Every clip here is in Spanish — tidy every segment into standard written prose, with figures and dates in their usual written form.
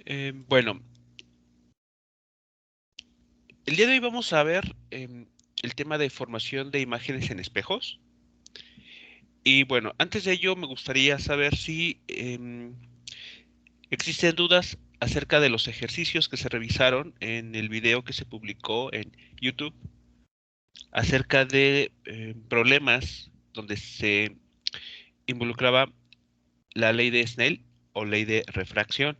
Bueno, el día de hoy vamos a ver el tema de formación de imágenes en espejos. Y bueno, antes de ello me gustaría saber si existen dudas acerca de los ejercicios que se revisaron en el video que se publicó en YouTube acerca de problemas donde se involucraba la ley de Snell o ley de refracción.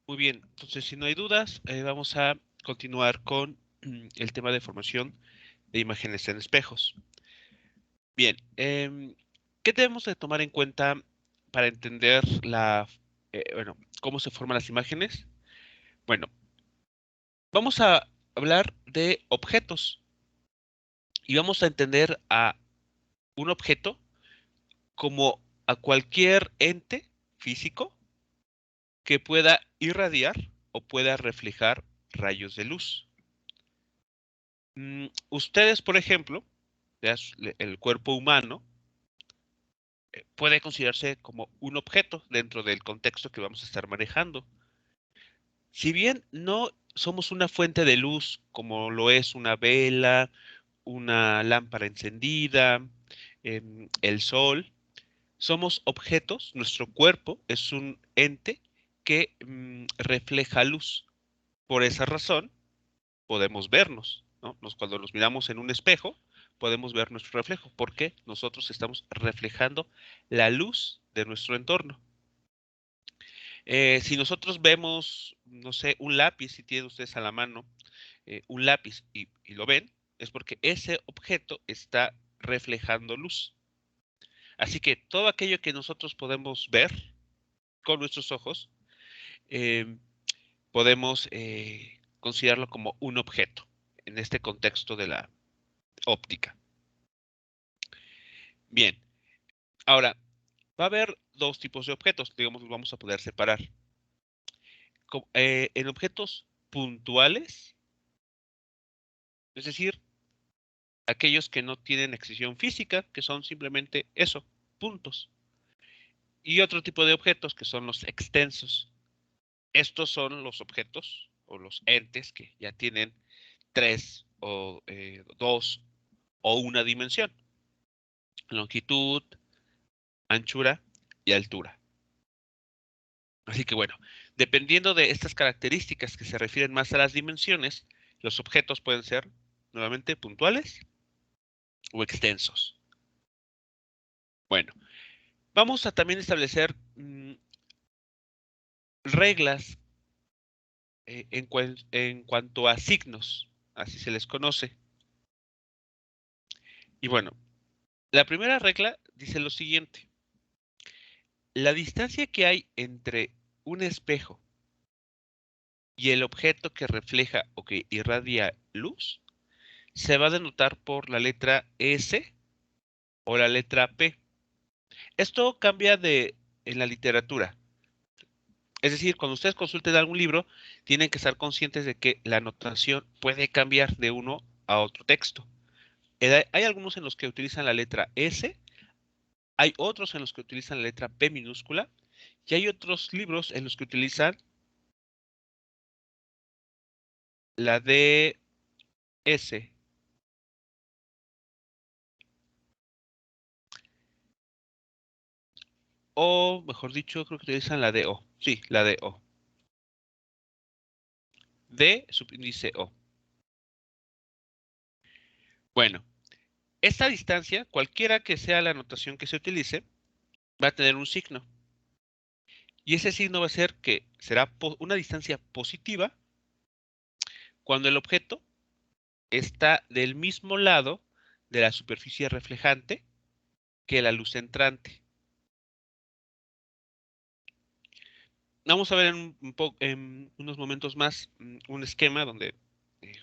Muy bien, entonces si no hay dudas, vamos a continuar con el tema de formación de imágenes en espejos. Bien, ¿qué debemos de tomar en cuenta para entender bueno, cómo se forman las imágenes? Bueno, vamos a hablar de objetos y vamos a entender a un objeto como a cualquier ente físico que pueda irradiar o pueda reflejar rayos de luz. Ustedes, por ejemplo, el cuerpo humano puede considerarse como un objeto dentro del contexto que vamos a estar manejando. Si bien no somos una fuente de luz como lo es una vela, una lámpara encendida, el sol, somos objetos, nuestro cuerpo es un ente que refleja luz. Por esa razón, podemos vernos, ¿no? Cuando nos miramos en un espejo, podemos ver nuestro reflejo, porque nosotros estamos reflejando la luz de nuestro entorno. Si nosotros vemos, no sé, un lápiz, si tienen ustedes a la mano un lápiz y lo ven, es porque ese objeto está reflejando luz. Así que todo aquello que nosotros podemos ver con nuestros ojos, eh, podemos considerarlo como un objeto en este contexto de la óptica. Bien, ahora va a haber dos tipos de objetos, digamos, los vamos a poder separar. En objetos puntuales, es decir, aquellos que no tienen extensión física, que son simplemente eso, puntos. Y otro tipo de objetos que son los extensos. Estos son los objetos o los entes que ya tienen tres o dos o una dimensión: longitud, anchura y altura. Así que bueno, dependiendo de estas características que se refieren más a las dimensiones, los objetos pueden ser nuevamente puntuales o extensos. Bueno, vamos a también establecer reglas en cuanto a signos, así se les conoce. Y bueno, la primera regla dice lo siguiente: la distancia que hay entre un espejo y el objeto que refleja o que irradia luz se va a denotar por la letra S o la letra P. Esto cambia en la literatura. Es decir, cuando ustedes consulten algún libro, tienen que estar conscientes de que la notación puede cambiar de uno a otro texto. Hay algunos en los que utilizan la letra S, hay otros en los que utilizan la letra P minúscula, y hay otros libros en los que utilizan la DS, o mejor dicho, creo que utilizan la DO. Sí, la DO. D subíndice O. Bueno, esta distancia, cualquiera que sea la notación que se utilice, va a tener un signo. Y ese signo va a ser que será una distancia positiva cuando el objeto está del mismo lado de la superficie reflejante que la luz entrante. Vamos a ver en unos momentos más un esquema donde eh,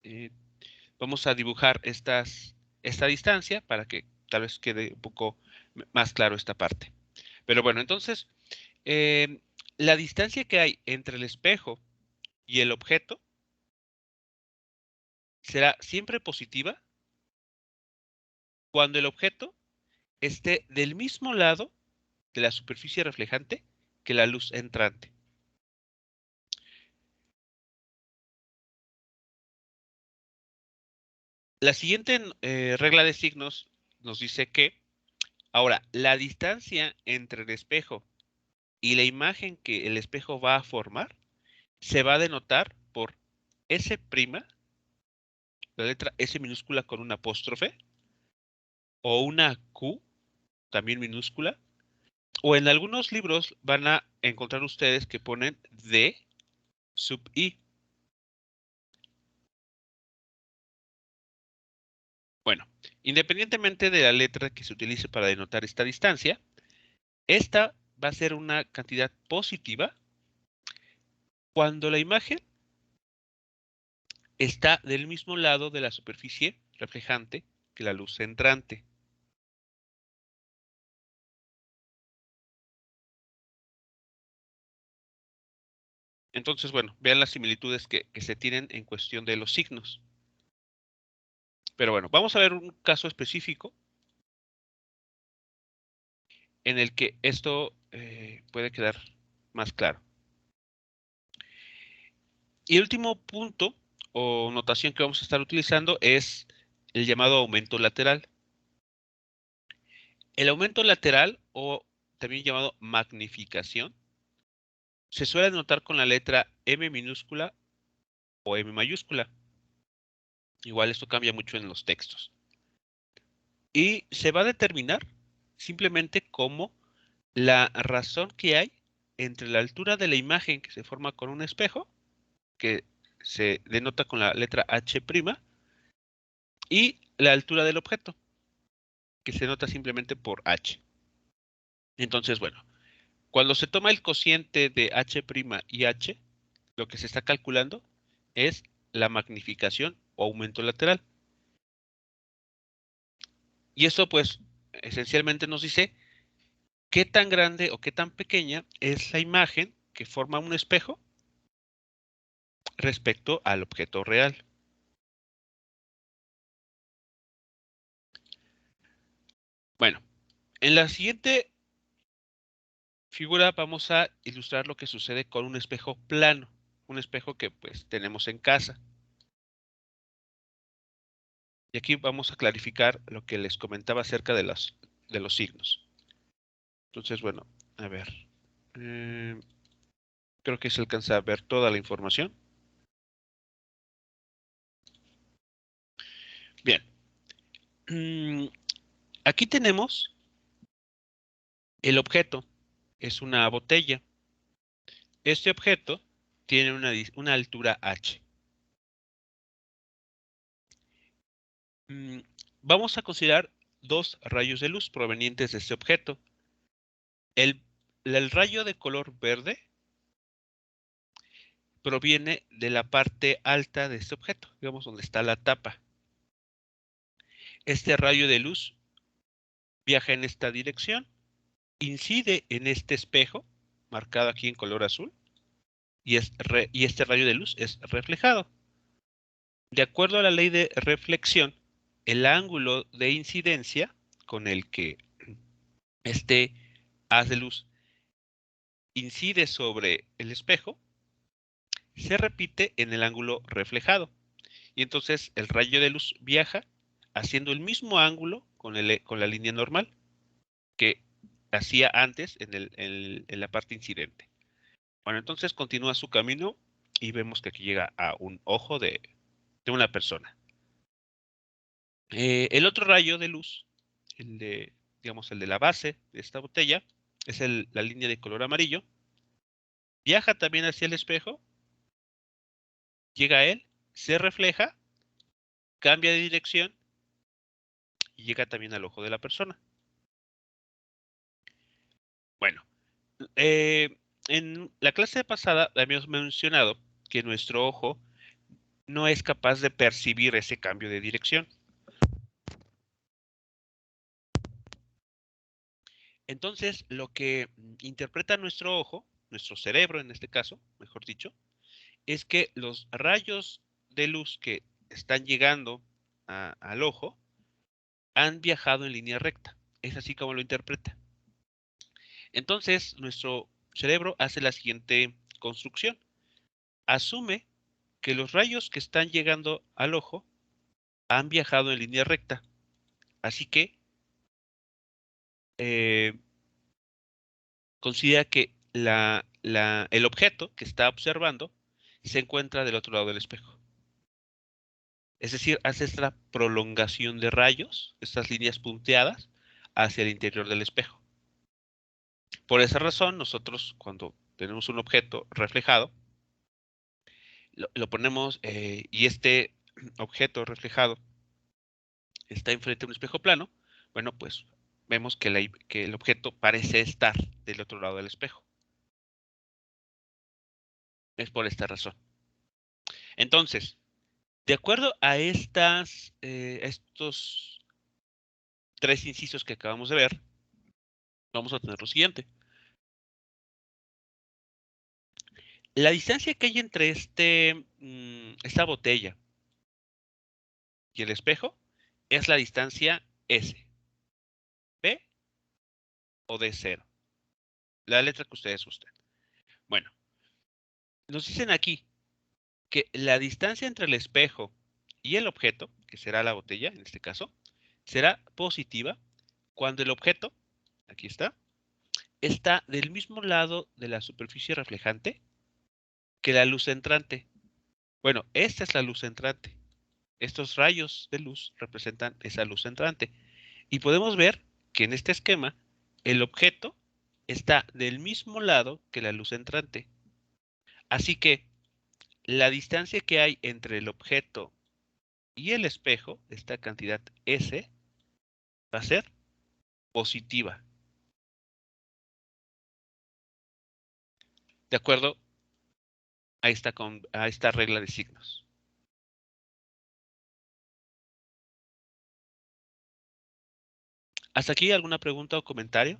eh, vamos a dibujar esta distancia para que tal vez quede un poco más claro esta parte. Pero bueno, entonces, la distancia que hay entre el espejo y el objeto será siempre positiva cuando el objeto esté del mismo lado de la superficie reflejante que la luz entrante. La siguiente regla de signos nos dice que, ahora, la distancia entre el espejo y la imagen que el espejo va a formar se va a denotar por S', la letra S minúscula con una apóstrofe, o una Q, también minúscula, o en algunos libros van a encontrar ustedes que ponen D sub I. Bueno, independientemente de la letra que se utilice para denotar esta distancia, esta va a ser una cantidad positiva cuando la imagen está del mismo lado de la superficie reflejante que la luz entrante. Entonces, bueno, vean las similitudes que se tienen en cuestión de los signos. Pero bueno, vamos a ver un caso específico en el que esto puede quedar más claro. Y el último punto o notación que vamos a estar utilizando es el llamado aumento lateral. El aumento lateral, o también llamado magnificación, se suele notar con la letra M minúscula o M mayúscula. Igual esto cambia mucho en los textos. Y se va a determinar simplemente como la razón que hay entre la altura de la imagen que se forma con un espejo, que se denota con la letra H', y la altura del objeto, que se nota simplemente por H. Entonces, bueno, cuando se toma el cociente de H' y H, lo que se está calculando es la magnificación o aumento lateral. Y eso, pues, esencialmente nos dice qué tan grande o qué tan pequeña es la imagen que forma un espejo respecto al objeto real. Bueno, en la siguiente figura vamos a ilustrar lo que sucede con un espejo plano, un espejo que pues tenemos en casa. Y aquí vamos a clarificar lo que les comentaba acerca de los signos. Entonces, bueno, a ver. Creo que se alcanza a ver toda la información. Bien. Aquí tenemos el objeto. Es una botella. Este objeto tiene una altura h. Vamos a considerar dos rayos de luz provenientes de este objeto. El rayo de color verde proviene de la parte alta de este objeto, digamos donde está la tapa. Este rayo de luz viaja en esta dirección, incide en este espejo, marcado aquí en color azul, y este rayo de luz es reflejado. De acuerdo a la ley de reflexión, el ángulo de incidencia con el que este haz de luz incide sobre el espejo se repite en el ángulo reflejado. Y entonces el rayo de luz viaja haciendo el mismo ángulo con la línea normal que hacía antes en la parte incidente. Bueno, entonces continúa su camino y vemos que aquí llega a un ojo de una persona. El otro rayo de luz, digamos, el de la base de esta botella, es la línea de color amarillo. Viaja también hacia el espejo, llega a él, se refleja, cambia de dirección y llega también al ojo de la persona. Bueno, en la clase pasada habíamos mencionado que nuestro ojo no es capaz de percibir ese cambio de dirección. Entonces, lo que interpreta nuestro ojo, nuestro cerebro en este caso, mejor dicho, es que los rayos de luz que están llegando al ojo han viajado en línea recta. Es así como lo interpreta. Entonces, nuestro cerebro hace la siguiente construcción. Asume que los rayos que están llegando al ojo han viajado en línea recta. Así que considera que el objeto que está observando se encuentra del otro lado del espejo. Es decir, hace esta prolongación de rayos, estas líneas punteadas, hacia el interior del espejo. Por esa razón, nosotros cuando tenemos un objeto reflejado, lo ponemos y este objeto reflejado está enfrente de un espejo plano, bueno, pues vemos que el objeto parece estar del otro lado del espejo. Es por esta razón. Entonces, de acuerdo a estos tres incisos que acabamos de ver, vamos a tener lo siguiente. La distancia que hay entre esta botella y el espejo es la distancia S, B o D0, la letra que ustedes gusten. Bueno, nos dicen aquí que la distancia entre el espejo y el objeto, que será la botella en este caso, será positiva cuando el objeto, aquí está del mismo lado de la superficie reflejante que la luz entrante. Bueno, esta es la luz entrante. Estos rayos de luz representan esa luz entrante. Y podemos ver que en este esquema el objeto está del mismo lado que la luz entrante. Así que la distancia que hay entre el objeto y el espejo, esta cantidad S, va a ser positiva. De acuerdo a esta regla de signos. ¿Hasta aquí alguna pregunta o comentario?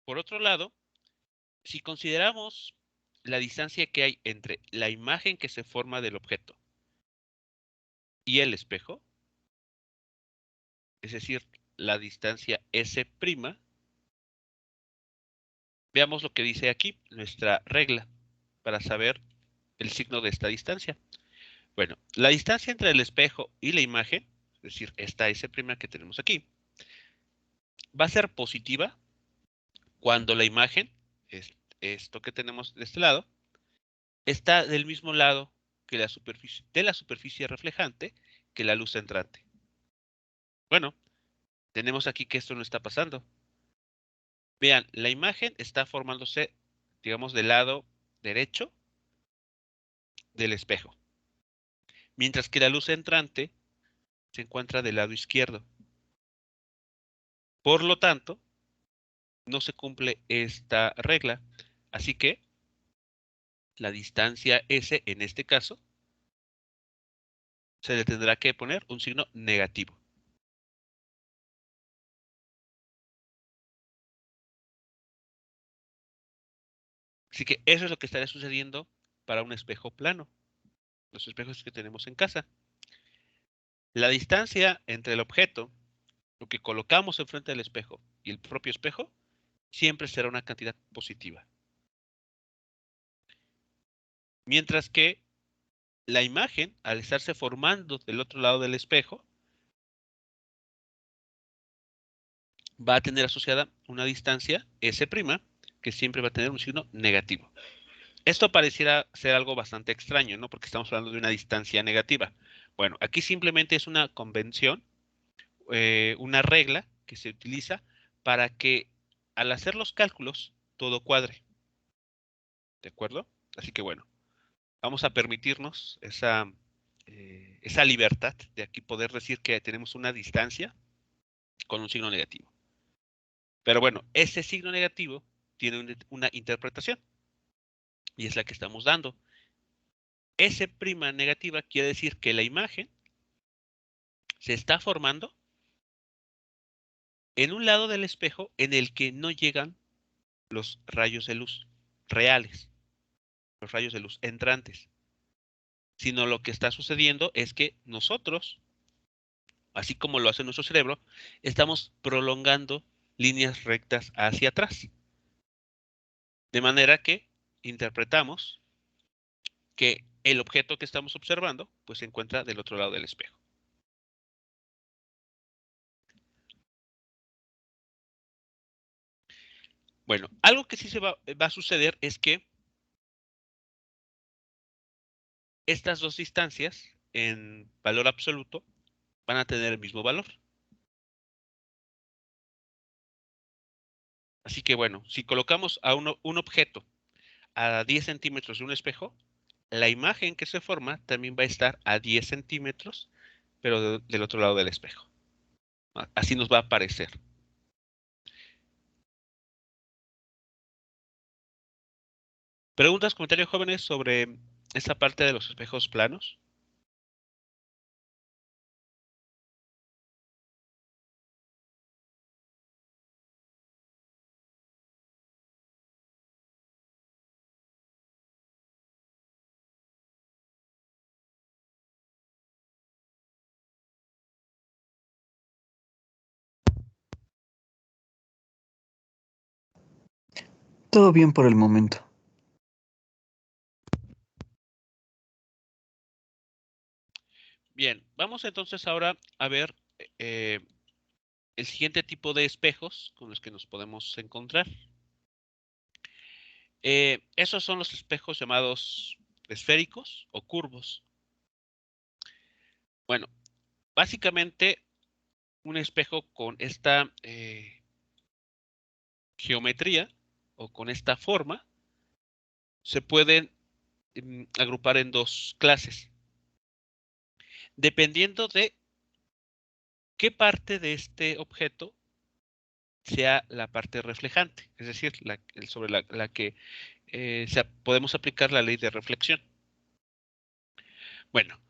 Por otro lado, si consideramos la distancia que hay entre la imagen que se forma del objeto y el espejo, es decir, la distancia S', veamos lo que dice aquí, nuestra regla, para saber el signo de esta distancia. Bueno, la distancia entre el espejo y la imagen, es decir, esta S' que tenemos aquí, va a ser positiva cuando la imagen, esto que tenemos de este lado, está del mismo lado que de la superficie reflejante que la luz entrante. Bueno, tenemos aquí que esto no está pasando. Vean, la imagen está formándose, digamos, del lado derecho del espejo, mientras que la luz entrante se encuentra del lado izquierdo. Por lo tanto, no se cumple esta regla, así que la distancia S en este caso se le tendrá que poner un signo negativo. Así que eso es lo que estaría sucediendo para un espejo plano, los espejos que tenemos en casa. La distancia entre el objeto, lo que colocamos enfrente del espejo y el propio espejo, siempre será una cantidad positiva. Mientras que la imagen, al estarse formando del otro lado del espejo, va a tener asociada una distancia S', que siempre va a tener un signo negativo. Esto pareciera ser algo bastante extraño, ¿no? Porque estamos hablando de una distancia negativa. Bueno, aquí simplemente es una convención, una regla que se utiliza para que al hacer los cálculos todo cuadre. ¿De acuerdo? Así que bueno, vamos a permitirnos esa libertad de aquí poder decir que tenemos una distancia con un signo negativo. Pero bueno, ese signo negativo tiene una interpretación y es la que estamos dando. S' negativa quiere decir que la imagen se está formando en un lado del espejo en el que no llegan los rayos de luz reales, los rayos de luz entrantes, sino lo que está sucediendo es que nosotros, así como lo hace nuestro cerebro, estamos prolongando líneas rectas hacia atrás. De manera que interpretamos que el objeto que estamos observando pues se encuentra del otro lado del espejo. Bueno, algo que sí va a suceder es que estas dos distancias en valor absoluto van a tener el mismo valor. Así que bueno, si colocamos a un objeto a 10 centímetros de un espejo, la imagen que se forma también va a estar a 10 centímetros, pero del otro lado del espejo. Así nos va a aparecer. ¿Preguntas, comentarios, jóvenes, sobre esta parte de los espejos planos? Todo bien por el momento. Bien, vamos entonces ahora a ver eh, el siguiente tipo de espejos con los que nos podemos encontrar. Esos son los espejos llamados esféricos o curvos. Bueno, básicamente un espejo con esta geometría o con esta forma se pueden agrupar en dos clases, dependiendo de qué parte de este objeto sea la parte reflejante, es decir, sobre la que podemos aplicar la ley de reflexión. Bueno,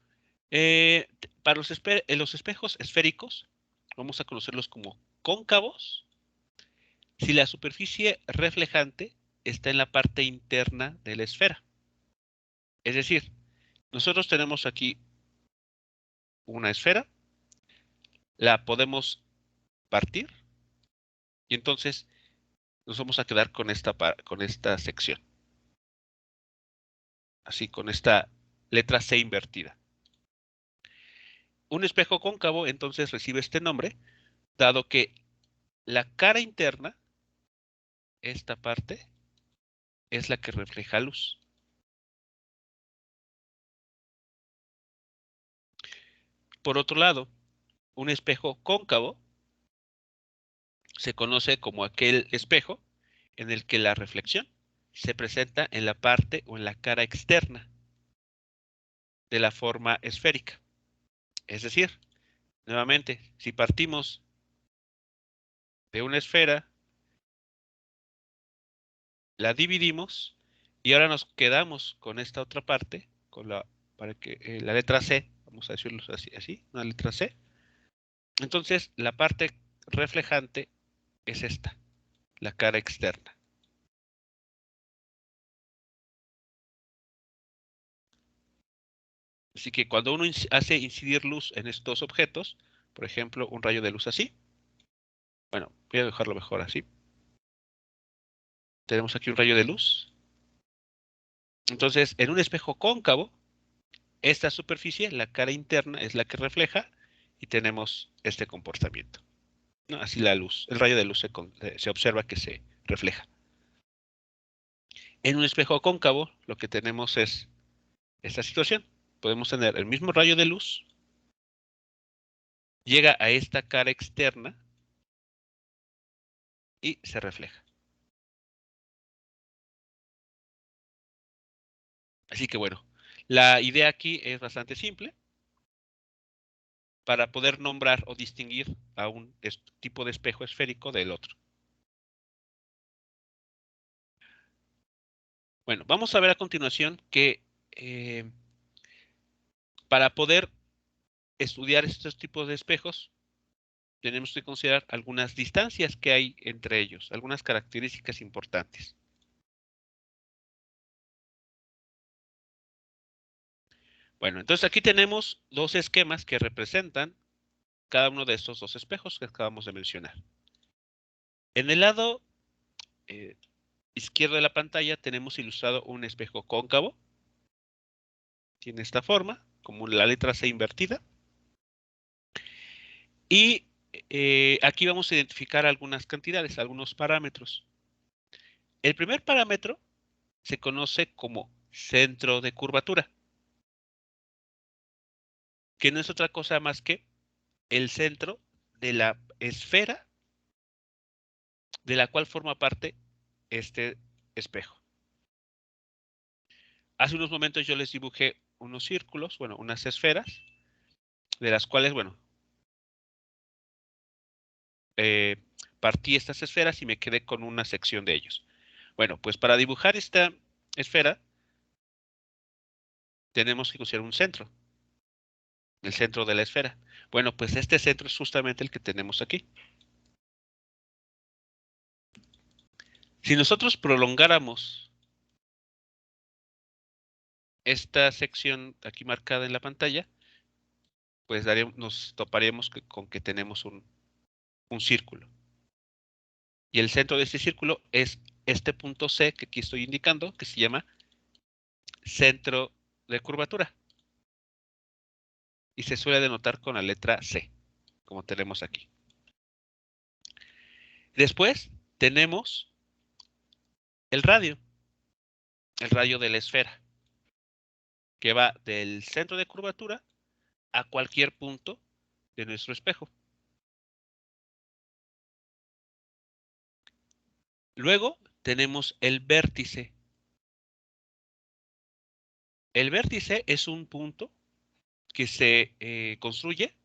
para los espejos esféricos, vamos a conocerlos como cóncavos, si la superficie reflejante está en la parte interna de la esfera. Es decir, nosotros tenemos aquí una esfera, la podemos partir y entonces nos vamos a quedar con esta sección, así con esta letra C invertida. Un espejo cóncavo entonces recibe este nombre, dado que la cara interna, esta parte, es la que refleja luz. Por otro lado, un espejo cóncavo se conoce como aquel espejo en el que la reflexión se presenta en la parte o en la cara externa de la forma esférica. Es decir, nuevamente, si partimos de una esfera, la dividimos y ahora nos quedamos con esta otra parte, para que la letra C, vamos a decirlo así, una letra C. Entonces, la parte reflejante es esta, la cara externa. Así que cuando uno hace incidir luz en estos objetos, por ejemplo, un rayo de luz así, bueno, voy a dejarlo mejor así. Tenemos aquí un rayo de luz. Entonces, en un espejo cóncavo, esta superficie, la cara interna, es la que refleja y tenemos este comportamiento, ¿no? Así la luz, el rayo de luz se observa que se refleja. En un espejo cóncavo, lo que tenemos es esta situación. Podemos tener el mismo rayo de luz, llega a esta cara externa y se refleja. Así que bueno, la idea aquí es bastante simple para poder nombrar o distinguir a un tipo de espejo esférico del otro. Bueno, vamos a ver a continuación que para poder estudiar estos tipos de espejos, tenemos que considerar algunas distancias que hay entre ellos, algunas características importantes. Bueno, entonces aquí tenemos dos esquemas que representan cada uno de estos dos espejos que acabamos de mencionar. En el lado izquierdo de la pantalla tenemos ilustrado un espejo cóncavo. Tiene esta forma, como la letra C invertida. Y aquí vamos a identificar algunas cantidades, algunos parámetros. El primer parámetro se conoce como centro de curvatura, que no es otra cosa más que el centro de la esfera de la cual forma parte este espejo. Hace unos momentos yo les dibujé unos círculos, bueno, unas esferas, de las cuales, bueno, partí estas esferas y me quedé con una sección de ellos. Bueno, pues para dibujar esta esfera tenemos que considerar un centro, el centro de la esfera. Bueno, pues este centro es justamente el que tenemos aquí. Si nosotros prolongáramos esta sección aquí marcada en la pantalla, pues nos toparíamos con que tenemos un círculo. Y el centro de este círculo es este punto C que aquí estoy indicando, que se llama centro de curvatura. Y se suele denotar con la letra C, como tenemos aquí. Después tenemos el radio de la esfera, que va del centro de curvatura a cualquier punto de nuestro espejo. Luego tenemos el vértice. El vértice es un punto que se construye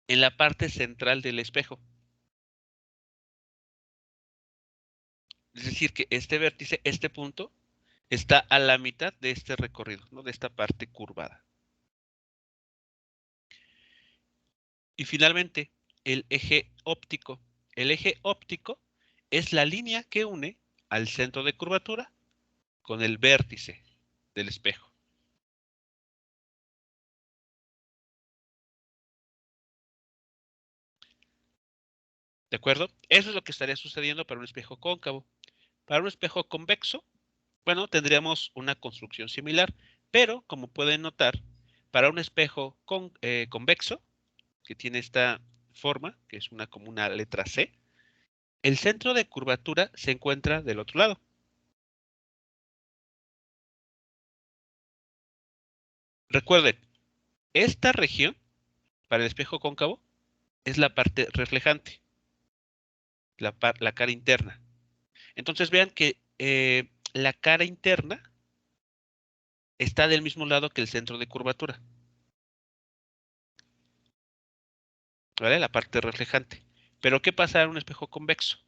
en la parte central del espejo. Es decir, que este vértice, este punto, está a la mitad de este recorrido, ¿no? De esta parte curvada. Y finalmente, el eje óptico. El eje óptico es la línea que une al centro de curvatura con el vértice del espejo. ¿De acuerdo? Eso es lo que estaría sucediendo para un espejo cóncavo. Para un espejo convexo, bueno, tendríamos una construcción similar, pero como pueden notar, para un espejo convexo, que tiene esta forma, que es como una letra C, el centro de curvatura se encuentra del otro lado. Recuerden, esta región, para el espejo cóncavo, es la parte reflejante, la cara interna. Entonces vean que la cara interna está del mismo lado que el centro de curvatura, ¿vale? La parte reflejante. Pero ¿qué pasa en un espejo convexo?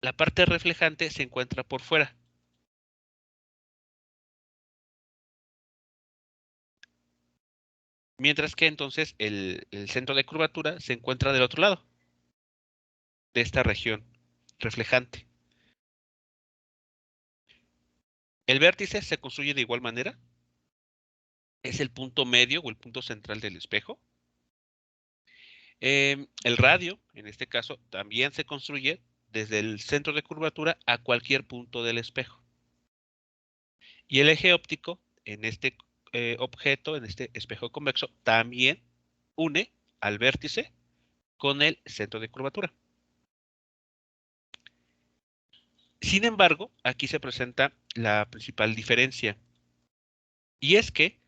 La parte reflejante se encuentra por fuera. Mientras que entonces el centro de curvatura se encuentra del otro lado de esta región reflejante. El vértice se construye de igual manera es el punto medio o el punto central del espejo. El radio, en este caso, también se construye desde el centro de curvatura a cualquier punto del espejo. Y el eje óptico, en este objeto, en este espejo convexo, también une al vértice con el centro de curvatura. Sin embargo, aquí se presenta la principal diferencia. Y es que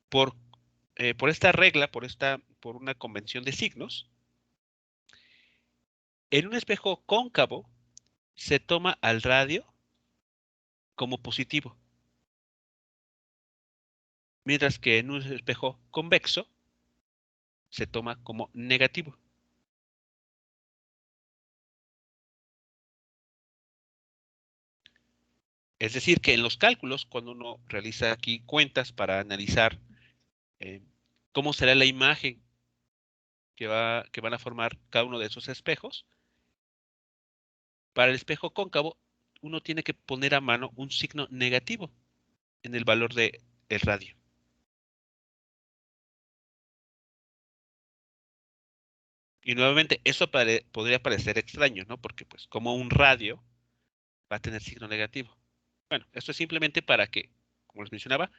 por esta regla, por una convención de signos, en un espejo cóncavo se toma al radio como positivo, mientras que en un espejo convexo se toma como negativo. Es decir, que en los cálculos, cuando uno realiza aquí cuentas para analizar eh, cómo será la imagen que van a formar cada uno de esos espejos, para el espejo cóncavo uno tiene que poner a mano un signo negativo en el valor del radio. Y nuevamente, eso podría parecer extraño, ¿no? Porque pues como un radio va a tener signo negativo. Bueno, esto es simplemente para que, como les mencionaba,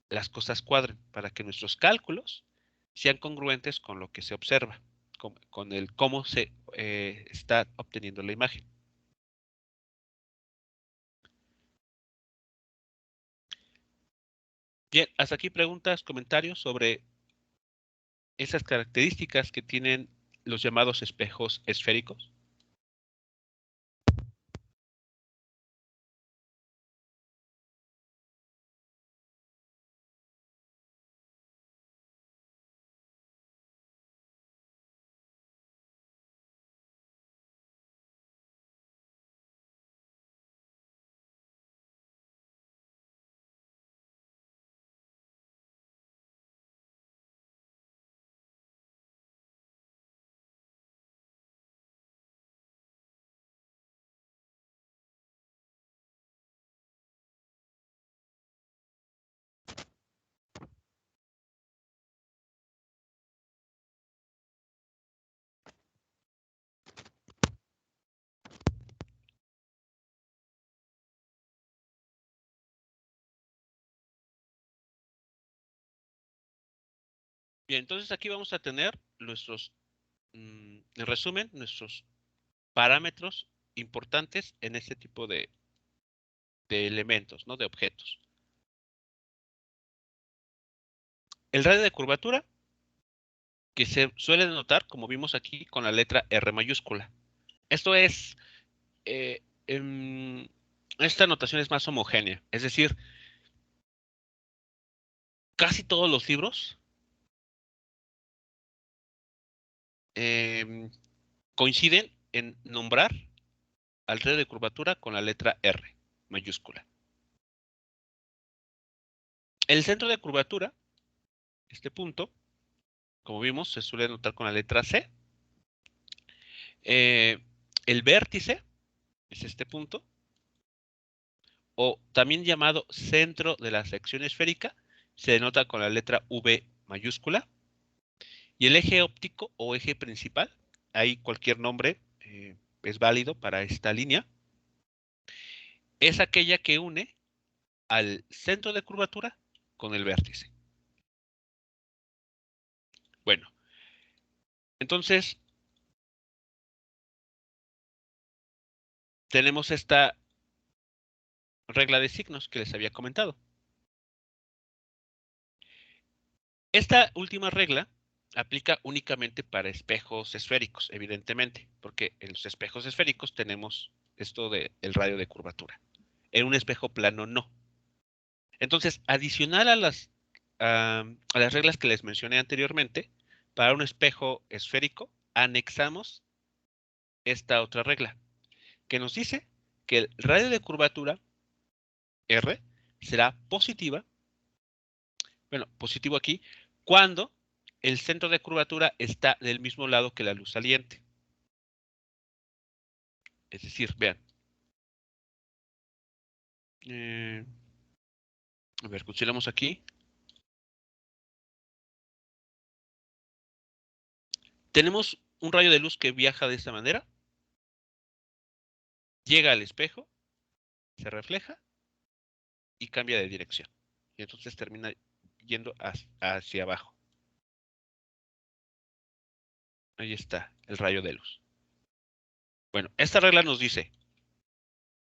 las cosas cuadren, para que nuestros cálculos sean congruentes con lo que se observa, con el cómo se está obteniendo la imagen. Bien, hasta aquí preguntas, comentarios sobre esas características que tienen los llamados espejos esféricos. Bien, entonces aquí vamos a tener nuestros, en resumen, nuestros parámetros importantes en este tipo de elementos, ¿no? De objetos. El radio de curvatura, que se suele denotar, como vimos aquí, con la letra R mayúscula. Esto es, esta notación es más homogénea, es decir, casi todos los libros em, coinciden en nombrar al radio de curvatura con la letra R mayúscula. El centro de curvatura, este punto, como vimos, se suele notar con la letra C. Eh, el vértice es este punto, o también llamado centro de la sección esférica, se denota con la letra V mayúscula. Y el eje óptico o eje principal, ahí cualquier nombre es válido para esta línea, es aquella que une al centro de curvatura con el vértice. Bueno, entonces tenemos esta regla de signos que les había comentado. Esta última regla aplica únicamente para espejos esféricos, evidentemente, porque en los espejos esféricos tenemos esto del radio de curvatura. En un espejo plano no. Entonces, adicional a las reglas que les mencioné anteriormente, para un espejo esférico anexamos esta otra regla, que nos dice que el radio de curvatura R será positiva, bueno, positivo aquí, cuando el centro de curvatura está del mismo lado que la luz saliente. Es decir, vean. A ver, consideramos aquí. tenemos un rayo de luz que viaja de esta manera, llega al espejo, se refleja y cambia de dirección. Y entonces termina yendo hacia abajo. Ahí está el rayo de luz. Bueno, esta regla nos dice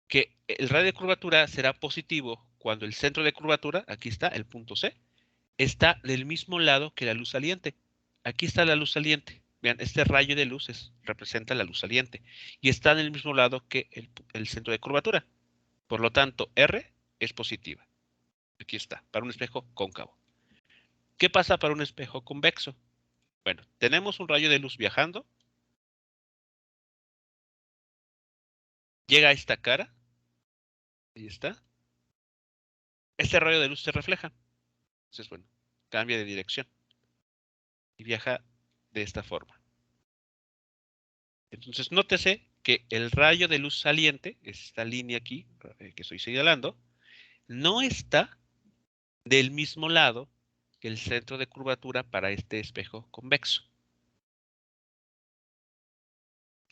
que el radio de curvatura será positivo cuando el centro de curvatura, aquí está el punto C, está del mismo lado que la luz saliente. Aquí está la luz saliente. Vean, este rayo de luz representa la luz saliente y está en el mismo lado que el centro de curvatura. Por lo tanto, R es positiva. Aquí está, para un espejo cóncavo. ¿Qué pasa para un espejo convexo? Bueno, tenemos un rayo de luz viajando, llega a esta cara, ahí está. Este rayo de luz se refleja. Entonces, bueno, cambia de dirección y viaja de esta forma. Entonces, nótese que el rayo de luz saliente, esta línea aquí que estoy señalando, no está del mismo lado que el centro de curvatura para este espejo convexo.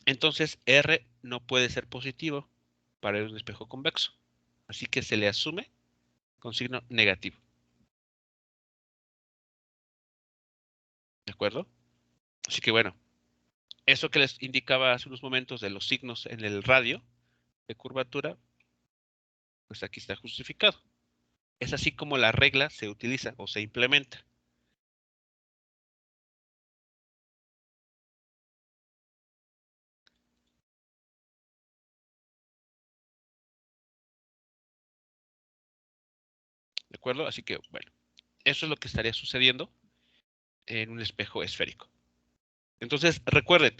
Entonces, R no puede ser positivo para un espejo convexo. Así que se le asume con signo negativo. ¿De acuerdo? Así que bueno, eso que les indicaba hace unos momentos de los signos en el radio de curvatura, pues aquí está justificado. Es así como la regla se utiliza o se implementa. ¿De acuerdo? Así que, bueno, eso es lo que estaría sucediendo en un espejo esférico. Entonces, recuerden,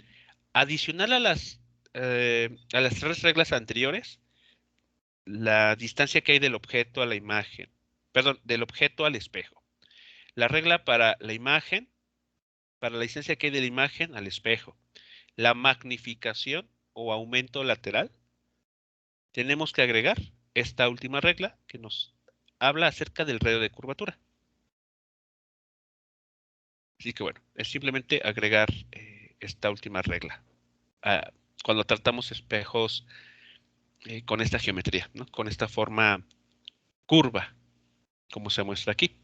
adicional a las tres reglas anteriores, la distancia que hay del objeto a la imagen, perdón, del objeto al espejo. La regla para la imagen, para la distancia que hay de la imagen al espejo. La magnificación o aumento lateral. Tenemos que agregar esta última regla que nos habla acerca del radio de curvatura. Así que bueno, es simplemente agregar esta última regla cuando tratamos espejos con esta geometría, ¿no? Con esta forma curva, como se muestra aquí.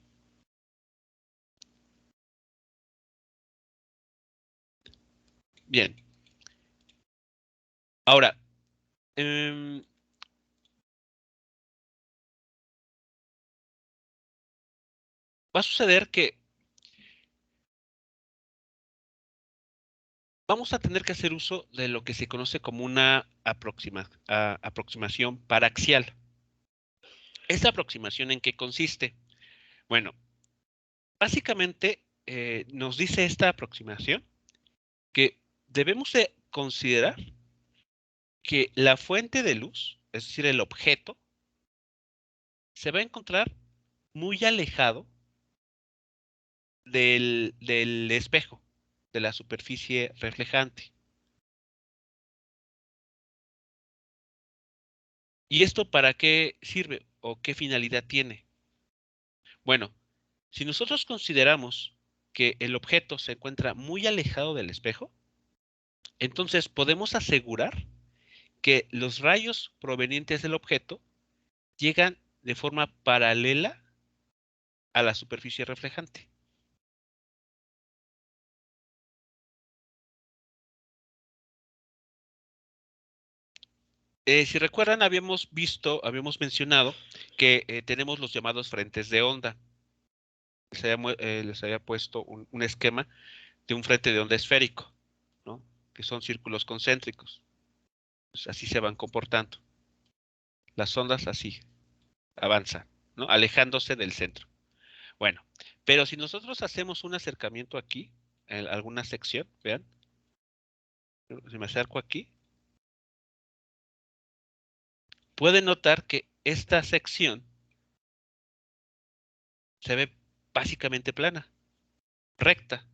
Bien. Ahora, va a suceder que vamos a tener que hacer uso de lo que se conoce como una aproximación paraxial. ¿Esta aproximación en qué consiste? Bueno, básicamente nos dice esta aproximación que debemos de considerar que la fuente de luz, es decir, el objeto, se va a encontrar muy alejado del espejo, de la superficie reflejante. ¿Y esto para qué sirve o qué finalidad tiene? Bueno, si nosotros consideramos que el objeto se encuentra muy alejado del espejo, entonces podemos asegurar que los rayos provenientes del objeto llegan de forma paralela a la superficie reflejante. Si recuerdan, habíamos mencionado que tenemos los llamados frentes de onda. Les había puesto un esquema de un frente de onda esférico, ¿no? Que son círculos concéntricos. Pues así se van comportando. Las ondas así avanzan, ¿no? Alejándose del centro. Bueno, pero si nosotros hacemos un acercamiento aquí, en alguna sección, vean, si me acerco aquí, pueden notar que esta sección se ve básicamente plana, recta.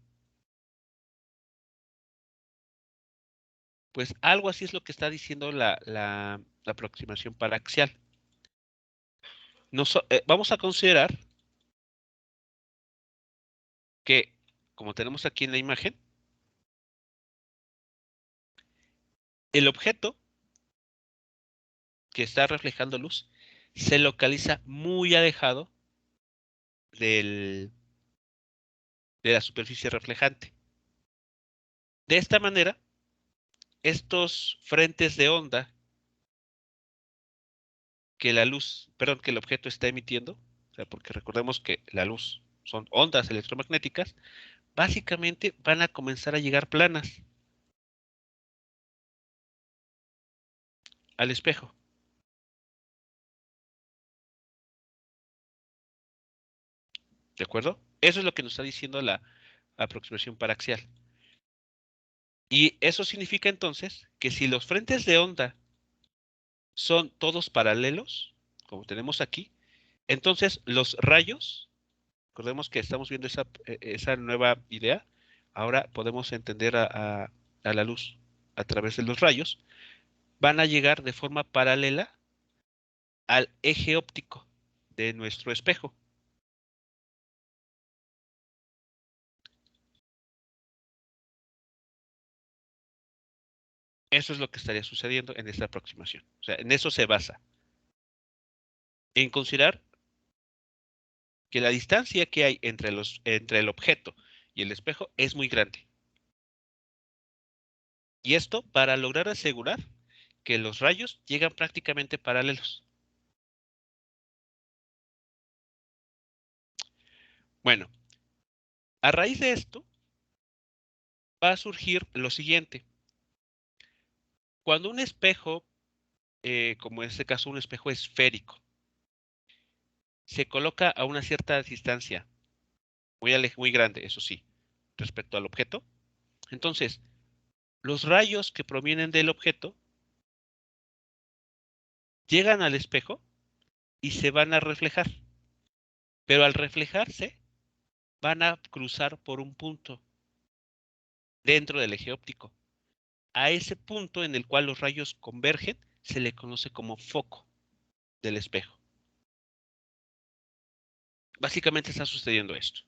Pues algo así es lo que está diciendo la aproximación paraxial. Vamos a considerar que, como tenemos aquí en la imagen, El objeto que está reflejando luz se localiza muy alejado de la superficie reflejante. De esta manera, estos frentes de onda que que el objeto está emitiendo, o sea, porque recordemos que la luz son ondas electromagnéticas, básicamente van a comenzar a llegar planas al espejo. ¿De acuerdo? Eso es lo que nos está diciendo la aproximación paraxial. Y eso significa entonces que si los frentes de onda son todos paralelos, como tenemos aquí, entonces los rayos, recordemos que estamos viendo esa nueva idea, ahora podemos entender a la luz a través de los rayos, van a llegar de forma paralela al eje óptico de nuestro espejo. Eso es lo que estaría sucediendo en esta aproximación. O sea, en eso se basa. En considerar que la distancia que hay entre el objeto y el espejo es muy grande. Y esto para lograr asegurar que los rayos llegan prácticamente paralelos. Bueno, a raíz de esto va a surgir lo siguiente. Cuando un espejo, como en este caso un espejo esférico, se coloca a una cierta distancia, muy grande, eso sí, respecto al objeto, entonces los rayos que provienen del objeto llegan al espejo y se van a reflejar. Pero al reflejarse, van a cruzar por un punto dentro del eje óptico. A ese punto en el cual los rayos convergen, se le conoce como foco del espejo. Básicamente está sucediendo esto.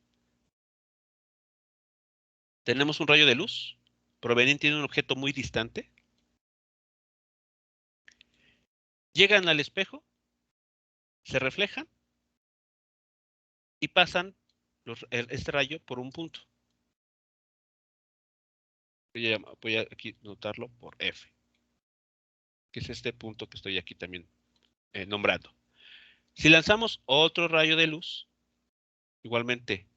Tenemos un rayo de luz proveniente de un objeto muy distante. Llegan al espejo, se reflejan y pasan este rayo por un punto. Voy a aquí notarlo por F, que es este punto que estoy aquí también nombrando. Si lanzamos otro rayo de luz, igualmente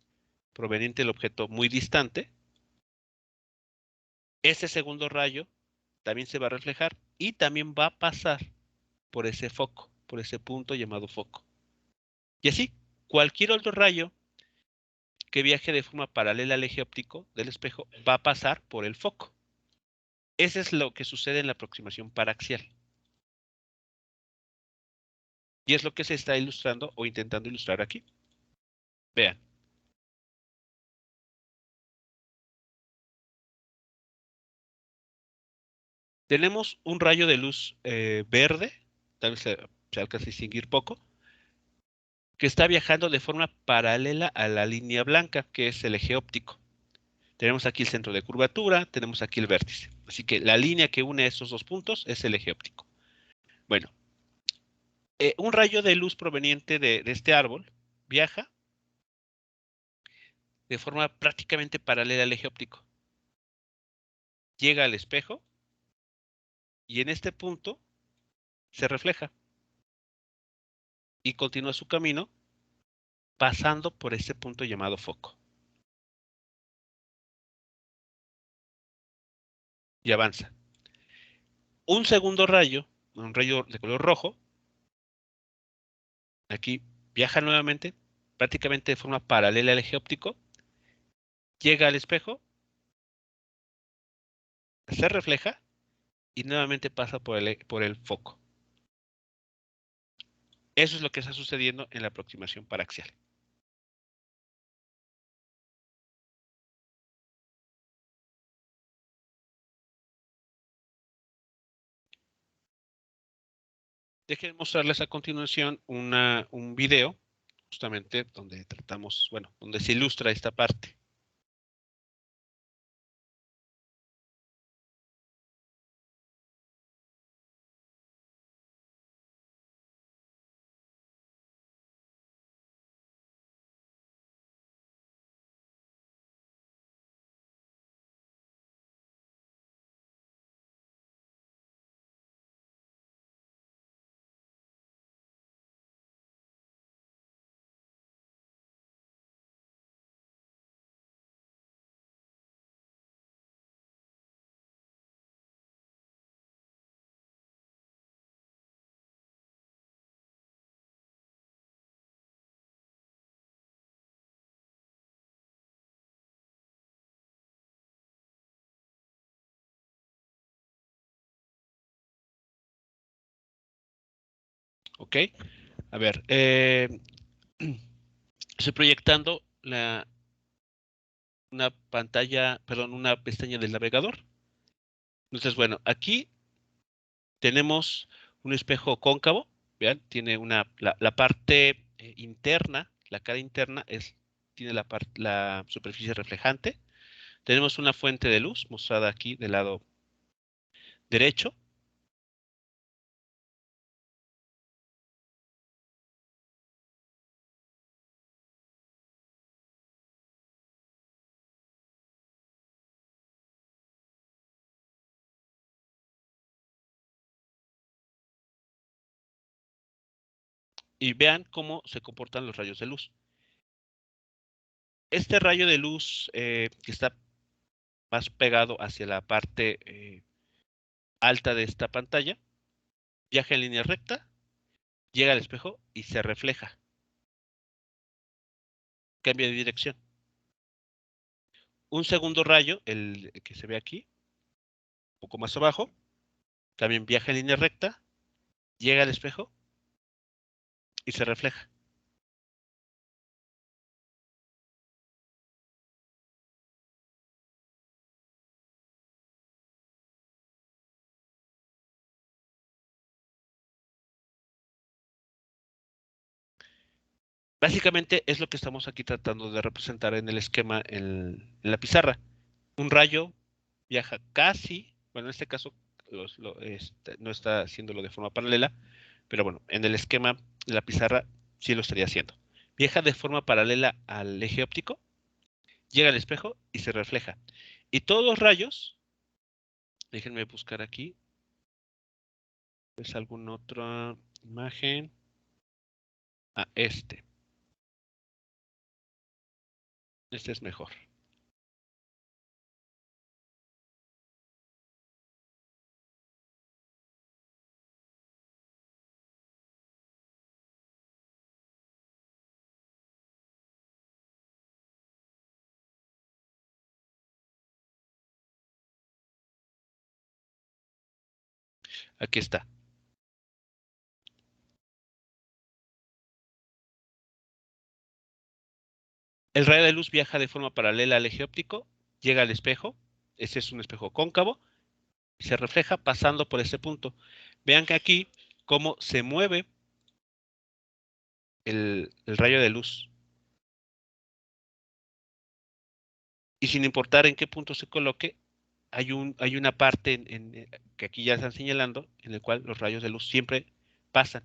proveniente del objeto muy distante, ese segundo rayo también se va a reflejar y también va a pasar por ese foco, por ese punto llamado foco. Y así, cualquier otro rayo que viaje de forma paralela al eje óptico del espejo va a pasar por el foco. Eso es lo que sucede en la aproximación paraxial. Y es lo que se está ilustrando o intentando ilustrar aquí. Vean. Tenemos un rayo de luz verde, tal vez se alcanza a distinguir poco, que está viajando de forma paralela a la línea blanca, que es el eje óptico. Tenemos aquí el centro de curvatura, tenemos aquí el vértice. Así que la línea que une estos dos puntos es el eje óptico. Bueno, un rayo de luz proveniente de este árbol viaja de forma prácticamente paralela al eje óptico. Llega al espejo y en este punto se refleja y continúa su camino pasando por este punto llamado foco. Y avanza. Un segundo rayo, un rayo de color rojo, aquí viaja nuevamente, prácticamente de forma paralela al eje óptico, llega al espejo, se refleja y nuevamente pasa por el foco. Eso es lo que está sucediendo en la aproximación paraxial. Déjenme mostrarles a continuación un video, justamente donde tratamos, bueno, donde se ilustra esta parte. ¿Ok? A ver, estoy proyectando una pantalla, perdón, una pestaña del navegador. Entonces, bueno, aquí tenemos un espejo cóncavo, vean, tiene la parte interna, la cara interna tiene la superficie reflejante. Tenemos una fuente de luz mostrada aquí del lado derecho. Y vean cómo se comportan los rayos de luz. Este rayo de luz que está más pegado hacia la parte alta de esta pantalla, viaja en línea recta, llega al espejo y se refleja. Cambia de dirección. Un segundo rayo, el que se ve aquí, un poco más abajo, también viaja en línea recta, llega al espejo y se refleja. Básicamente es lo que estamos aquí tratando de representar en el esquema en la pizarra. Un rayo viaja casi, bueno, en este caso no está haciéndolo de forma paralela, pero bueno, en el esquema de la pizarra sí lo estaría haciendo. Viaja de forma paralela al eje óptico, llega al espejo y se refleja. Y todos los rayos, déjenme buscar aquí, ¿es alguna otra imagen? Ah, este es mejor. Aquí está. El rayo de luz viaja de forma paralela al eje óptico, llega al espejo, este es un espejo cóncavo, se refleja pasando por este punto. Vean que aquí cómo se mueve el rayo de luz. Y sin importar en qué punto se coloque, hay una parte que aquí ya están señalando, en el cual los rayos de luz siempre pasan.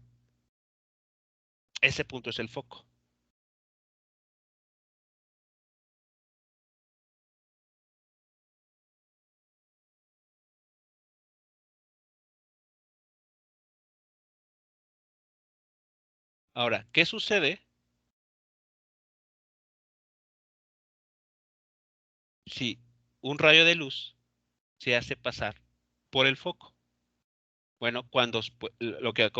Ese punto es el foco. Ahora, ¿qué sucede si un rayo de luz se hace pasar por el foco? Bueno, lo que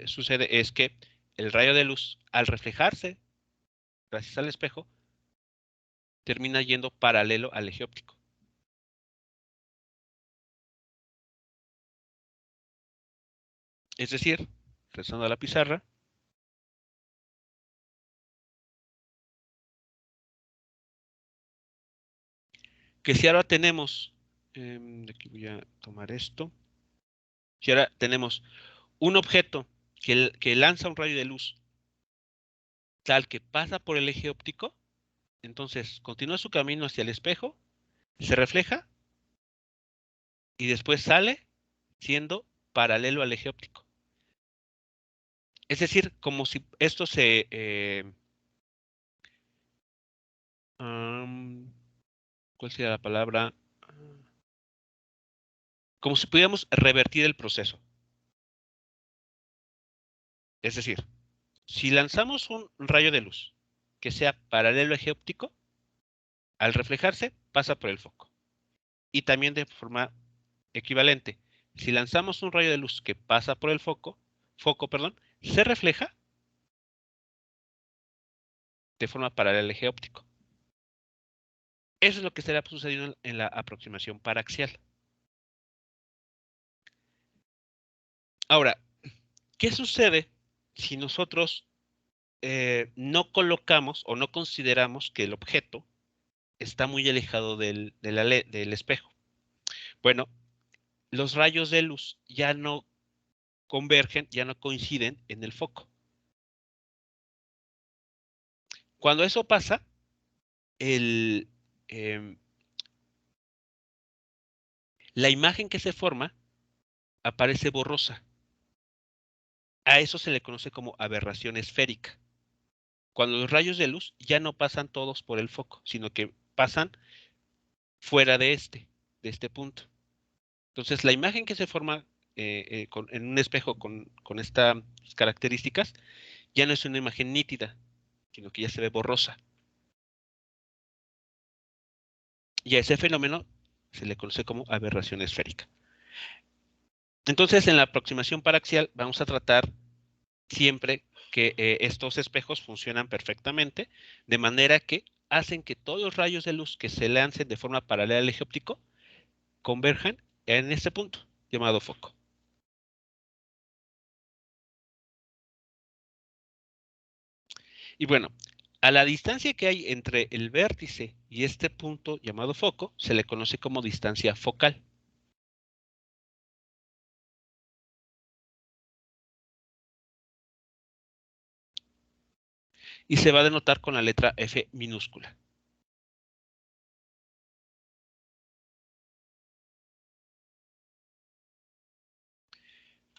sucede es que el rayo de luz, al reflejarse gracias al espejo, termina yendo paralelo al eje óptico. Es decir, regresando a la pizarra, que si ahora tenemos, aquí voy a tomar esto, si ahora tenemos un objeto que lanza un rayo de luz tal que pasa por el eje óptico, entonces continúa su camino hacia el espejo, se refleja y después sale siendo paralelo al eje óptico. Es decir, como si esto ¿cuál sería la palabra? Como si pudiéramos revertir el proceso. Es decir, si lanzamos un rayo de luz que sea paralelo al eje óptico, al reflejarse pasa por el foco. Y también de forma equivalente, si lanzamos un rayo de luz que pasa por el foco, se refleja de forma paralela al eje óptico. Eso es lo que estaría sucediendo en la aproximación paraxial. Ahora, ¿Qué sucede si nosotros no colocamos o no consideramos que el objeto está muy alejado del espejo? Bueno, los rayos de luz ya no convergen, ya no coinciden en el foco. Cuando eso pasa, el, eh, la imagen que se forma aparece borrosa. A eso se le conoce como aberración esférica. Cuando los rayos de luz ya no pasan todos por el foco, sino que pasan fuera de este punto. Entonces, la imagen que se forma en un espejo con estas características ya no es una imagen nítida, sino que ya se ve borrosa. Y a ese fenómeno se le conoce como aberración esférica. Entonces, en la aproximación paraxial vamos a tratar siempre que estos espejos funcionan perfectamente, de manera que hacen que todos los rayos de luz que se lancen de forma paralela al eje óptico converjan en este punto llamado foco. Y bueno, a la distancia que hay entre el vértice y este punto llamado foco se le conoce como distancia focal. Y se va a denotar con la letra F minúscula.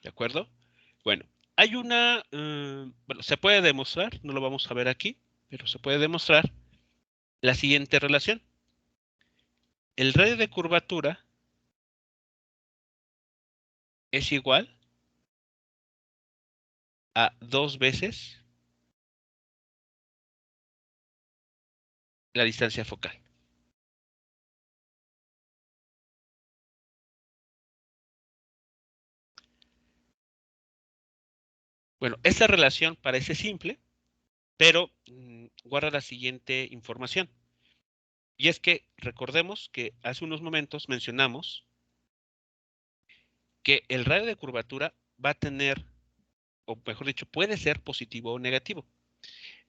¿De acuerdo? Bueno, hay bueno, se puede demostrar, no lo vamos a ver aquí, pero se puede demostrar la siguiente relación. El radio de curvatura es igual a 2 veces la distancia focal. Bueno, esta relación parece simple, pero guarda la siguiente información. Y es que recordemos que hace unos momentos mencionamos que el radio de curvatura va a tener, o mejor dicho, puede ser positivo o negativo.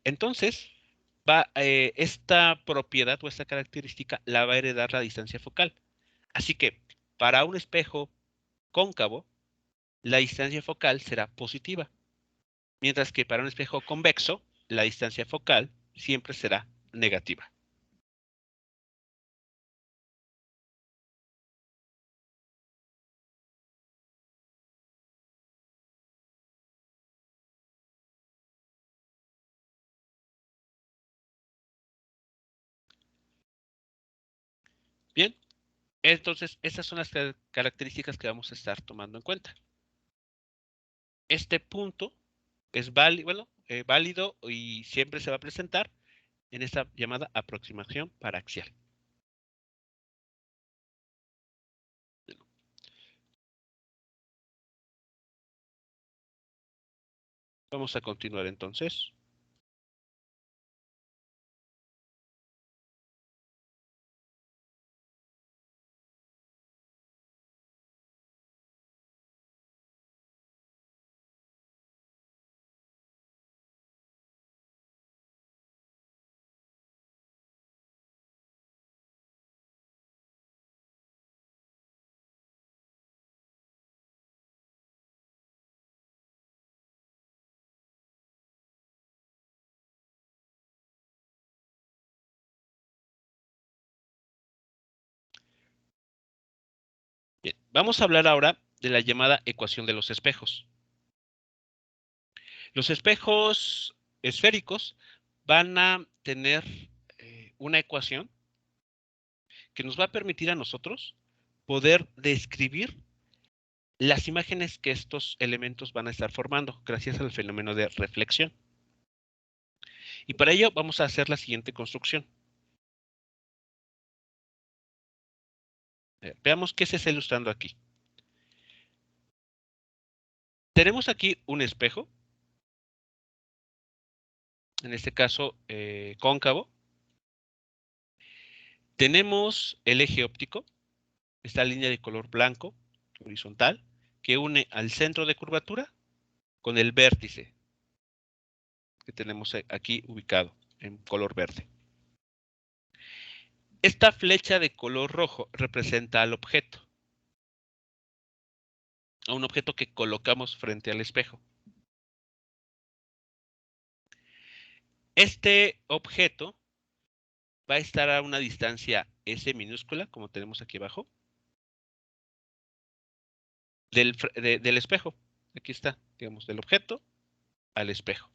Entonces, esta propiedad o esta característica la va a heredar la distancia focal. Así que para un espejo cóncavo, la distancia focal será positiva, mientras que para un espejo convexo, la distancia focal siempre será negativa. Bien, entonces esas son las características que vamos a estar tomando en cuenta. Este punto es válido, bueno, válido y siempre se va a presentar en esta llamada aproximación paraxial. Vamos a continuar entonces. Bien, vamos a hablar ahora de la llamada ecuación de los espejos. Los espejos esféricos van a tener una ecuación que nos va a permitir a nosotros poder describir las imágenes que estos elementos van a estar formando gracias al fenómeno de reflexión. Y para ello vamos a hacer la siguiente construcción. Veamos qué se está ilustrando aquí. Tenemos aquí un espejo, en este caso cóncavo. Tenemos el eje óptico, esta línea de color blanco horizontal que une al centro de curvatura con el vértice que tenemos aquí ubicado en color verde. Esta flecha de color rojo representa al objeto, a un objeto que colocamos frente al espejo. Este objeto va a estar a una distancia S minúscula, como tenemos aquí abajo, del espejo. Aquí está, digamos, del objeto al espejo.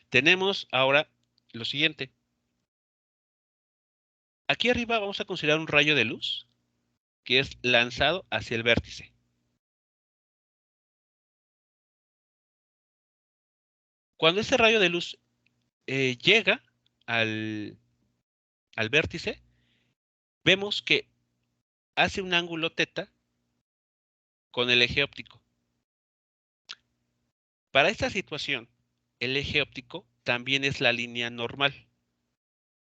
Tenemos ahora lo siguiente. Aquí arriba vamos a considerar un rayo de luz que es lanzado hacia el vértice. Cuando ese rayo de luz llega al vértice, vemos que hace un ángulo teta con el eje óptico. Para esta situación, el eje óptico también es la línea normal.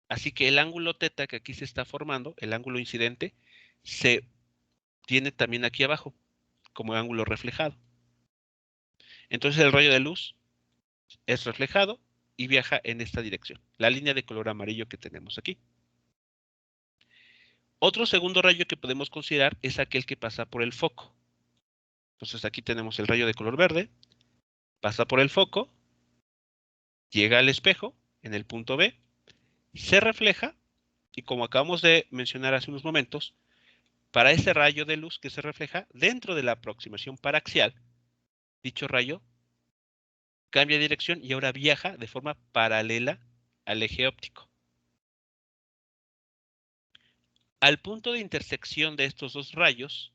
Así que el ángulo teta que aquí se está formando, el ángulo incidente, se tiene también aquí abajo como ángulo reflejado. Entonces el rayo de luz es reflejado y viaja en esta dirección, la línea de color amarillo que tenemos aquí. Otro segundo rayo que podemos considerar es aquel que pasa por el foco. Entonces aquí tenemos el rayo de color verde, pasa por el foco, llega al espejo en el punto B, se refleja y como acabamos de mencionar hace unos momentos, para ese rayo de luz que se refleja dentro de la aproximación paraxial, dicho rayo cambia de dirección y ahora viaja de forma paralela al eje óptico. Al punto de intersección de estos dos rayos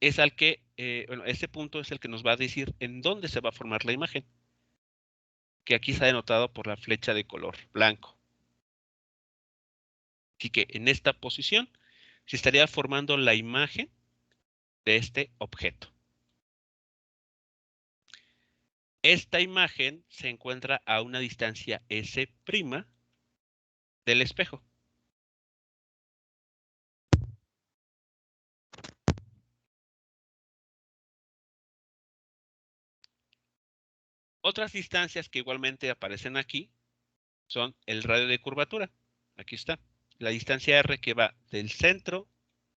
es al que, bueno, ese punto es el que nos va a decir en dónde se va a formar la imagen, que aquí está denotado por la flecha de color blanco. Así que en esta posición se estaría formando la imagen de este objeto. Esta imagen se encuentra a una distancia S' del espejo. Otras distancias que igualmente aparecen aquí son el radio de curvatura. Aquí está. La distancia R que va del centro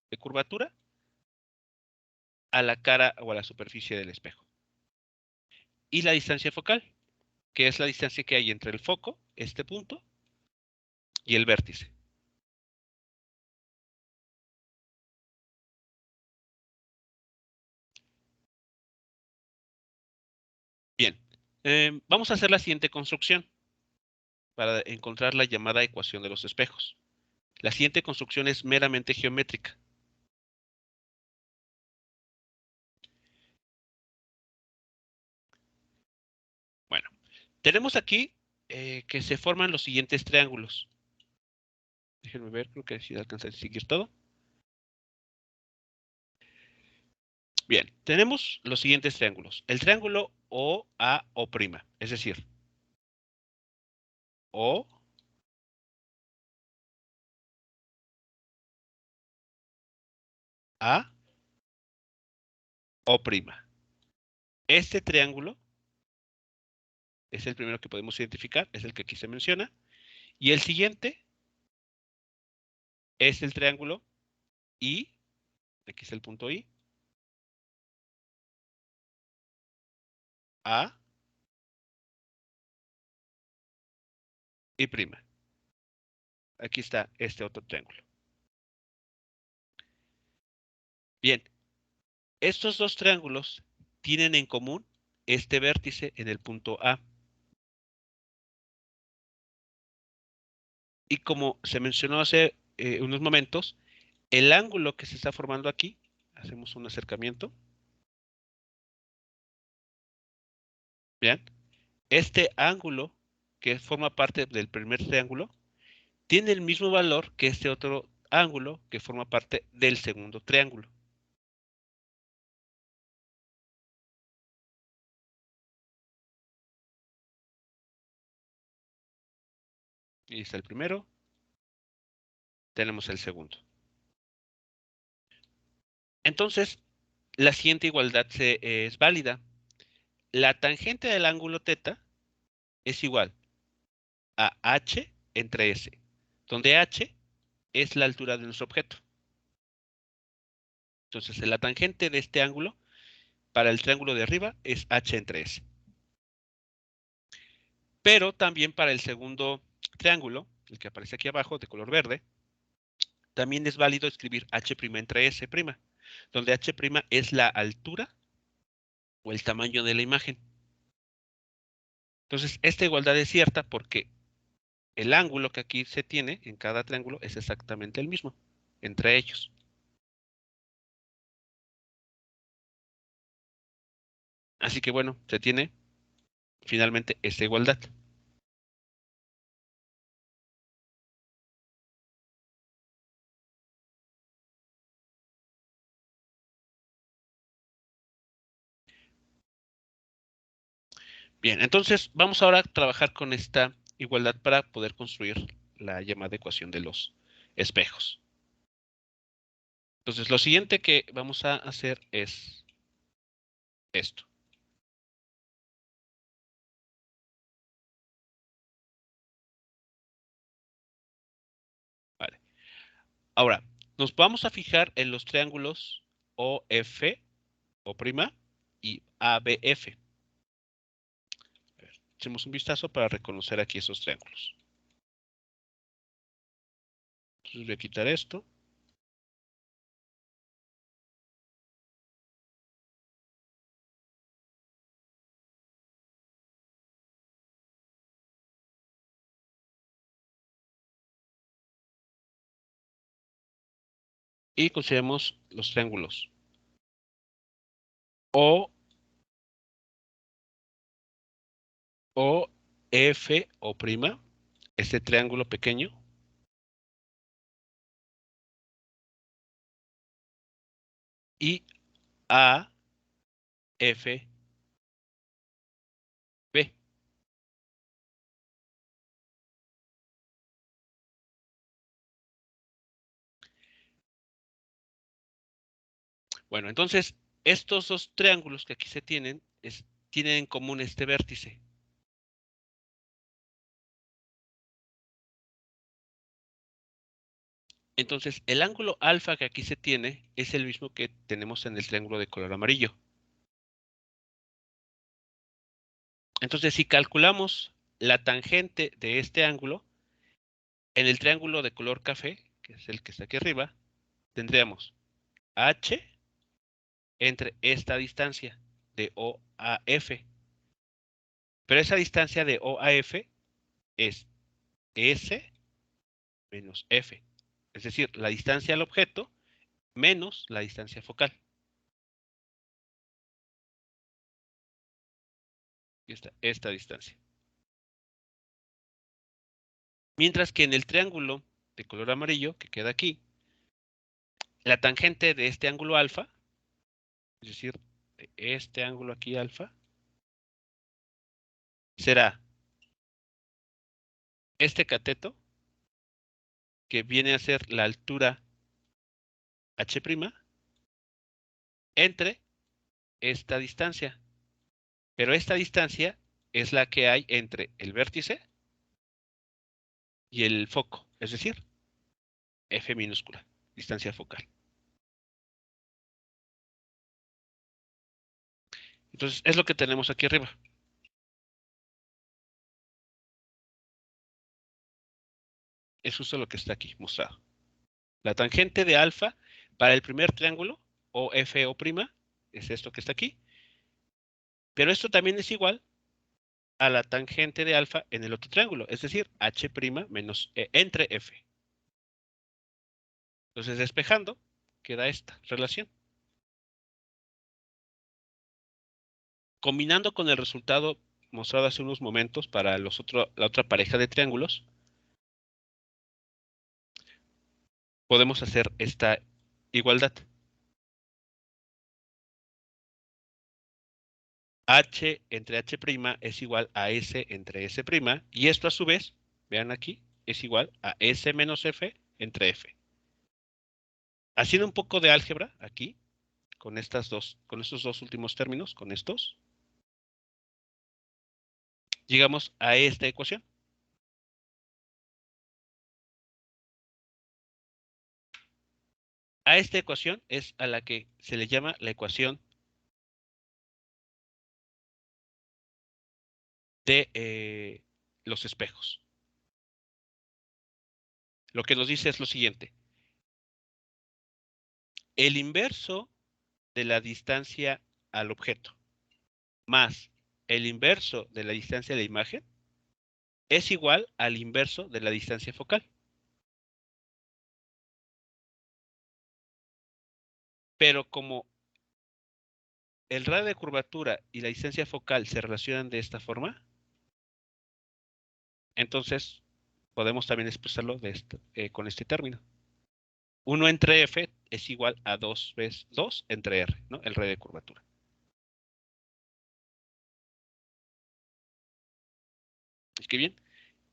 de curvatura a la cara o a la superficie del espejo. Y la distancia focal, que es la distancia que hay entre el foco, este punto, y el vértice. Bien, vamos a hacer la siguiente construcción para encontrar la llamada ecuación de los espejos. La siguiente construcción es meramente geométrica. Bueno, tenemos aquí que se forman los siguientes triángulos. Déjenme ver, creo que sí alcanza a seguir todo. Bien, tenemos los siguientes triángulos. El triángulo OAO', es decir, O, A, O'. Este triángulo es el primero que podemos identificar, es el que aquí se menciona. Y el siguiente es el triángulo I, aquí está el punto I, A y prima. Aquí está este otro triángulo. Bien, estos dos triángulos tienen en común este vértice en el punto A. Y como se mencionó hace unos momentos, el ángulo que se está formando aquí, hacemos un acercamiento. Bien, este ángulo que forma parte del primer triángulo tiene el mismo valor que este otro ángulo que forma parte del segundo triángulo. Y está el primero, tenemos el segundo. Entonces, la siguiente igualdad es válida. La tangente del ángulo θ es igual a h entre s, donde h es la altura de nuestro objeto. Entonces, la tangente de este ángulo para el triángulo de arriba es h entre s. Pero también para el segundo triángulo, el que aparece aquí abajo de color verde, también es válido escribir h' entre s', donde h' es la altura o el tamaño de la imagen. Entonces, esta igualdad es cierta porque el ángulo que aquí se tiene en cada triángulo es exactamente el mismo entre ellos. Así que bueno, se tiene finalmente esta igualdad. Bien, entonces vamos ahora a trabajar con esta igualdad para poder construir la llamada ecuación de los espejos. Entonces, lo siguiente que vamos a hacer es esto. Vale. Ahora, nos vamos a fijar en los triángulos OF, O' y ABF. A ver, echemos un vistazo para reconocer aquí esos triángulos. Entonces voy a quitar esto. Y consideremos los triángulos O, F, O', este triángulo pequeño, y A, F, B. Bueno, entonces, estos dos triángulos que aquí se tienen, tienen en común este vértice. Entonces, el ángulo alfa que aquí se tiene es el mismo que tenemos en el triángulo de color amarillo. Entonces, si calculamos la tangente de este ángulo, en el triángulo de color café, que es el que está aquí arriba, tendríamos h entre esta distancia de O a F. Pero esa distancia de O a F es S menos F. Es decir, la distancia al objeto menos la distancia focal. Y esta distancia. Mientras que en el triángulo de color amarillo, que queda aquí, la tangente de este ángulo alfa, es decir, de este ángulo aquí alfa, será este cateto, que viene a ser la altura h', entre esta distancia. Pero esta distancia es la que hay entre el vértice y el foco, es decir, F minúscula, distancia focal. Entonces, es lo que tenemos aquí arriba. Es justo lo que está aquí mostrado. La tangente de alfa para el primer triángulo, o F o', es esto que está aquí. Pero esto también es igual a la tangente de alfa en el otro triángulo, es decir, h' menos entre F. Entonces, despejando, queda esta relación. Combinando con el resultado mostrado hace unos momentos para la otra pareja de triángulos, podemos hacer esta igualdad. H entre H' es igual a S entre S', y esto a su vez, vean aquí, es igual a S menos F entre F. Haciendo un poco de álgebra aquí, con estos dos últimos términos, con estos, llegamos a esta ecuación. A esta ecuación es a la que se le llama la ecuación de los espejos. Lo que nos dice es lo siguiente. El inverso de la distancia al objeto más el inverso de la distancia de la imagen es igual al inverso de la distancia focal. Pero como el radio de curvatura y la distancia focal se relacionan de esta forma, entonces podemos también expresarlo con este término. 1 entre F es igual a 2 veces 2 entre R, ¿no? El radio de curvatura. Es que bien,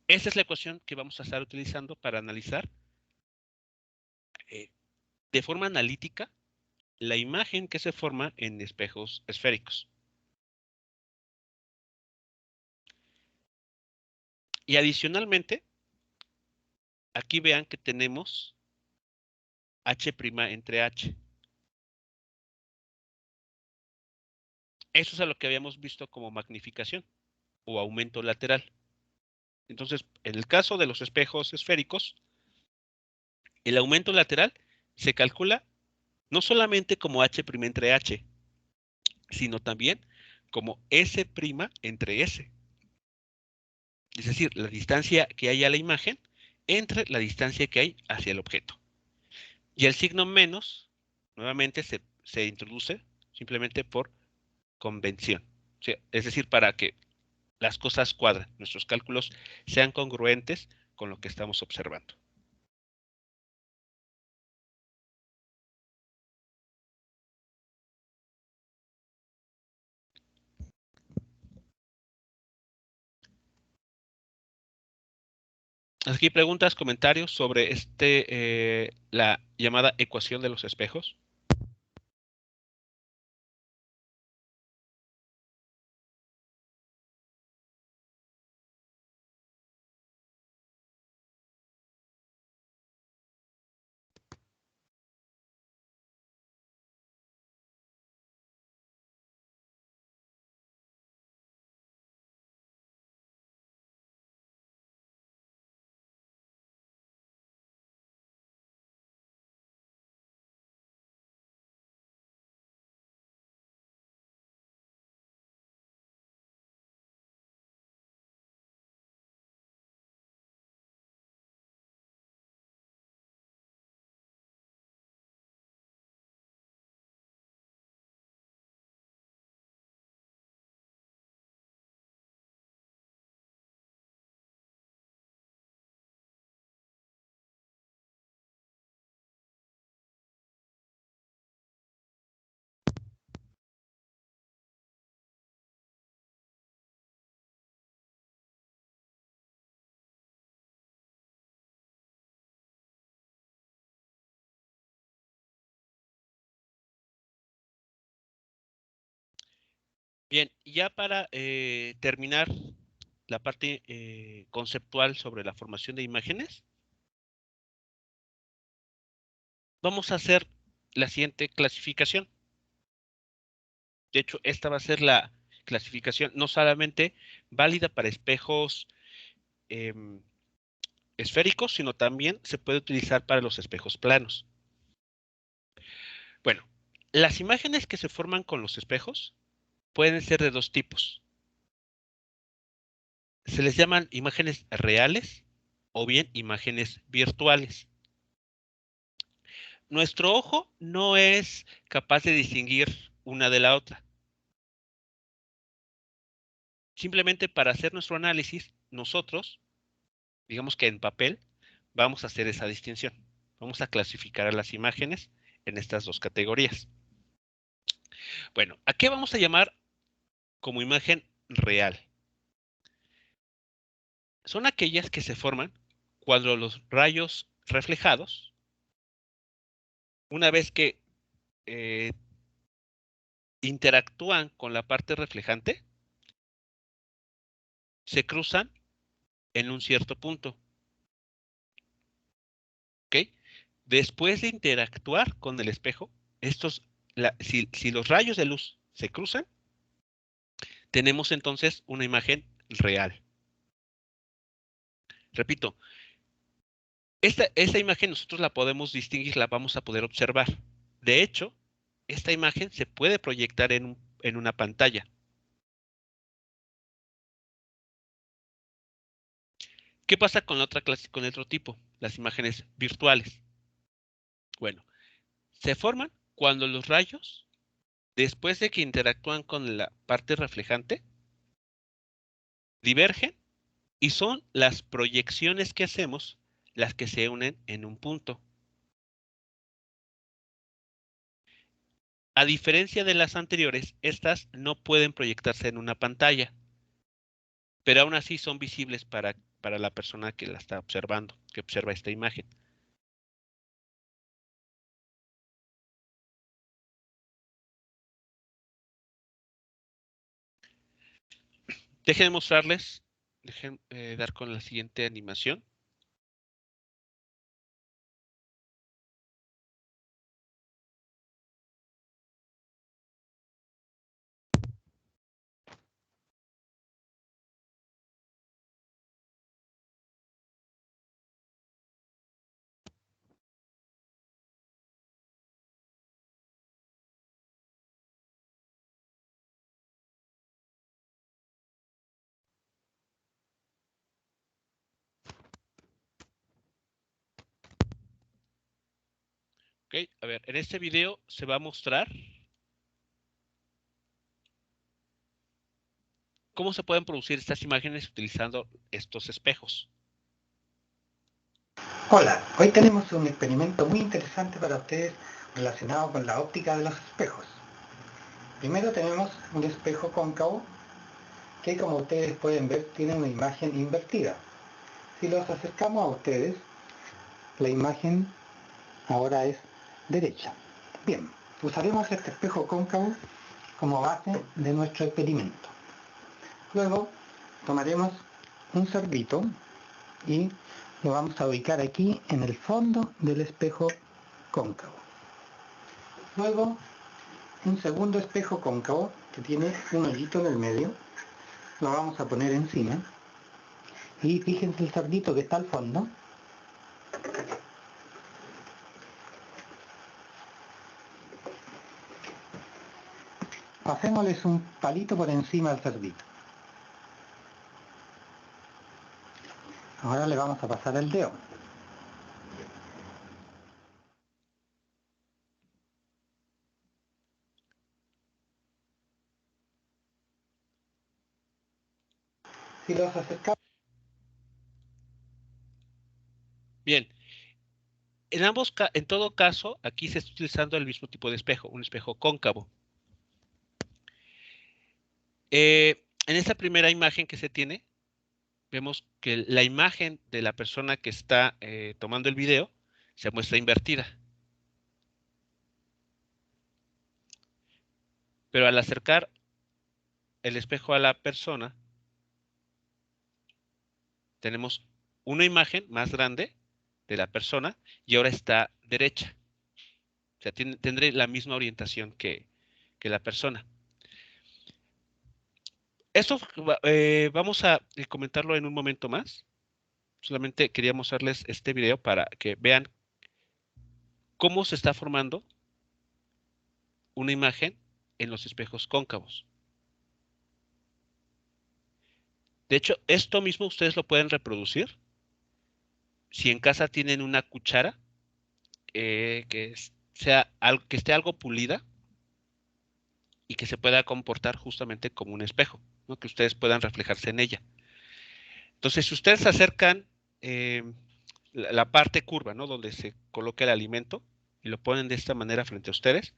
esta es la ecuación que vamos a estar utilizando para analizar de forma analítica la imagen que se forma en espejos esféricos. Y adicionalmente, aquí vean que tenemos H' entre H. Eso es a lo que habíamos visto como magnificación o aumento lateral. Entonces, en el caso de los espejos esféricos, el aumento lateral se calcula no solamente como H' entre H, sino también como S' entre S. Es decir, la distancia que hay a la imagen entre la distancia que hay hacia el objeto. Y el signo menos, nuevamente, se introduce simplemente por convención. O sea, es decir, para que las cosas cuadren, nuestros cálculos sean congruentes con lo que estamos observando. Aquí preguntas, comentarios sobre la llamada ecuación de los espejos. Bien, ya para terminar la parte conceptual sobre la formación de imágenes, vamos a hacer la siguiente clasificación. De hecho, esta va a ser la clasificación no solamente válida para espejos esféricos, sino también se puede utilizar para los espejos planos. Bueno, las imágenes que se forman con los espejos pueden ser de dos tipos. Se les llaman imágenes reales o bien imágenes virtuales. Nuestro ojo no es capaz de distinguir una de la otra. Simplemente para hacer nuestro análisis, nosotros, digamos que en papel, vamos a hacer esa distinción. Vamos a clasificar a las imágenes en estas dos categorías. Bueno, ¿a qué vamos a llamar como imagen real? Son aquellas que se forman cuando los rayos reflejados, una vez que interactúan con la parte reflejante, se cruzan en un cierto punto. ¿Ok? Después de interactuar con el espejo, si los rayos de luz se cruzan, tenemos entonces una imagen real. Repito, esta imagen nosotros la podemos distinguir, la vamos a poder observar. De hecho, esta imagen se puede proyectar en una pantalla. ¿Qué pasa con la otra clase, con el otro tipo? Las imágenes virtuales. Bueno, se forman cuando los rayos, después de que interactúan con la parte reflejante, divergen y son las proyecciones que hacemos las que se unen en un punto. A diferencia de las anteriores, estas no pueden proyectarse en una pantalla, pero aún así son visibles para la persona que la está observando, que observa esta imagen. Dejen mostrarles, dejen dar con la siguiente animación. Ok, a ver, en este video se va a mostrar cómo se pueden producir estas imágenes utilizando estos espejos. Hola, hoy tenemos un experimento muy interesante para ustedes relacionado con la óptica de los espejos. Primero tenemos un espejo cóncavo que, como ustedes pueden ver, tiene una imagen invertida. Si los acercamos a ustedes, la imagen ahora es derecha. Bien, usaremos este espejo cóncavo como base de nuestro experimento. Luego tomaremos un cerdito y lo vamos a ubicar aquí en el fondo del espejo cóncavo. Luego un segundo espejo cóncavo que tiene un hoyito en el medio, lo vamos a poner encima y fíjense el cerdito que está al fondo. Pasémosles un palito por encima al cerdito. Ahora le vamos a pasar el dedo. Si los acercamos... Bien, en todo caso, aquí se está utilizando el mismo tipo de espejo, un espejo cóncavo. En esta primera imagen que se tiene, vemos que la imagen de la persona que está tomando el video se muestra invertida. Pero al acercar el espejo a la persona, tenemos una imagen más grande de la persona y ahora está derecha. O sea, tendré la misma orientación que la persona. Esto vamos a comentarlo en un momento más. Solamente quería mostrarles este video para que vean cómo se está formando una imagen en los espejos cóncavos. De hecho, esto mismo ustedes lo pueden reproducir si en casa tienen una cuchara que esté algo pulida y que se pueda comportar justamente como un espejo, ¿no? Que ustedes puedan reflejarse en ella. Entonces, si ustedes acercan la parte curva, ¿no? Donde se coloca el alimento y lo ponen de esta manera frente a ustedes,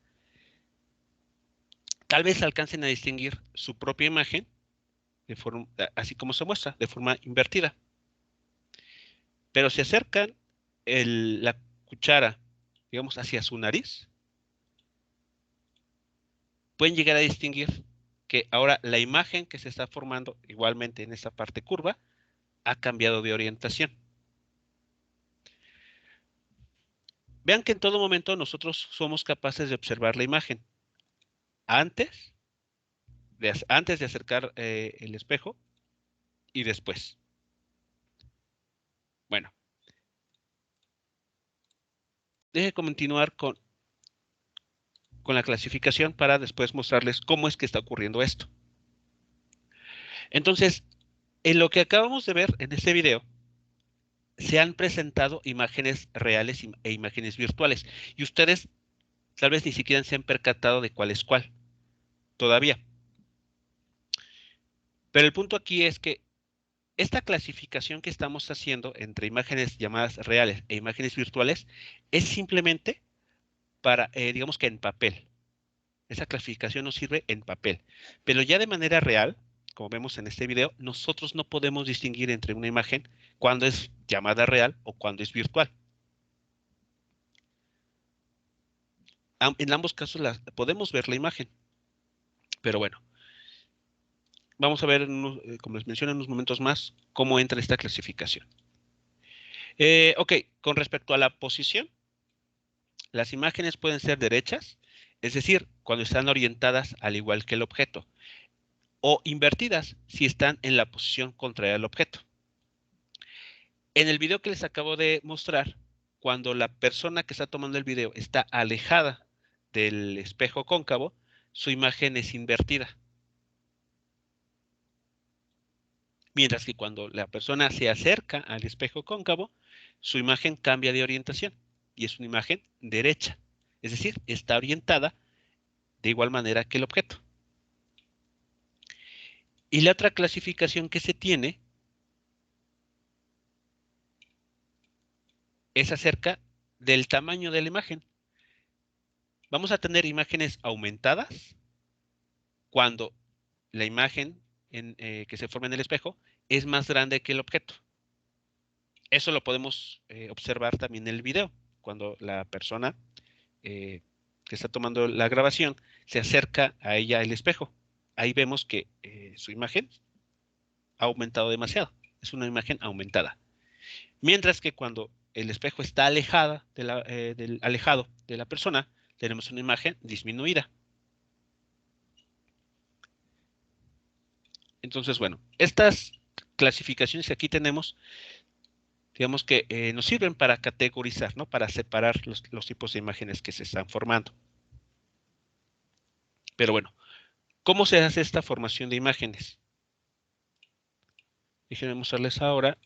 tal vez alcancen a distinguir su propia imagen de forma, así como se muestra, de forma invertida. Pero si acercan la cuchara, digamos, hacia su nariz, pueden llegar a distinguir que ahora la imagen que se está formando igualmente en esta parte curva ha cambiado de orientación. Vean que en todo momento nosotros somos capaces de observar la imagen antes de acercar el espejo y después. Bueno, deje continuar con la clasificación para después mostrarles cómo es que está ocurriendo esto. Entonces, en lo que acabamos de ver en este video, se han presentado imágenes reales e imágenes virtuales. Y ustedes tal vez ni siquiera se han percatado de cuál es cuál todavía. Pero el punto aquí es que esta clasificación que estamos haciendo entre imágenes llamadas reales e imágenes virtuales es simplemente para, digamos que en papel. Esa clasificación nos sirve en papel. Pero ya de manera real, como vemos en este video, nosotros no podemos distinguir entre una imagen cuando es llamada real o cuando es virtual. En ambos casos podemos ver la imagen. Pero bueno, vamos a ver, como les mencioné en unos momentos más, cómo entra esta clasificación. Ok, con respecto a la posición, las imágenes pueden ser derechas, es decir, cuando están orientadas al igual que el objeto, o invertidas si están en la posición contraria al objeto. En el video que les acabo de mostrar, cuando la persona que está tomando el video está alejada del espejo cóncavo, su imagen es invertida. Mientras que cuando la persona se acerca al espejo cóncavo, su imagen cambia de orientación y es una imagen derecha. Es decir, está orientada de igual manera que el objeto. Y la otra clasificación que se tiene es acerca del tamaño de la imagen. Vamos a tener imágenes aumentadas cuando la imagen que se forma en el espejo es más grande que el objeto. Eso lo podemos observar también en el video, cuando la persona que está tomando la grabación se acerca a ella el espejo. Ahí vemos que su imagen ha aumentado demasiado. Es una imagen aumentada. Mientras que cuando el espejo está alejado de la persona, tenemos una imagen disminuida. Entonces, bueno, estas clasificaciones que aquí tenemos, digamos que nos sirven para categorizar, ¿no? Para separar los tipos de imágenes que se están formando. Pero bueno, ¿cómo se hace esta formación de imágenes? Déjenme mostrarles ahora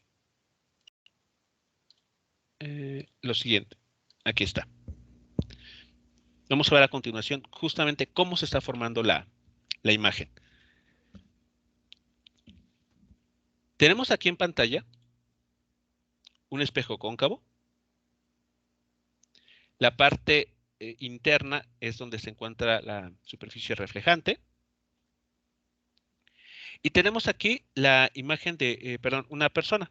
lo siguiente. Aquí está. Vamos a ver a continuación justamente cómo se está formando la imagen. Tenemos aquí en pantalla un espejo cóncavo. La parte interna es donde se encuentra la superficie reflejante. Y tenemos aquí la imagen de, perdón, una persona.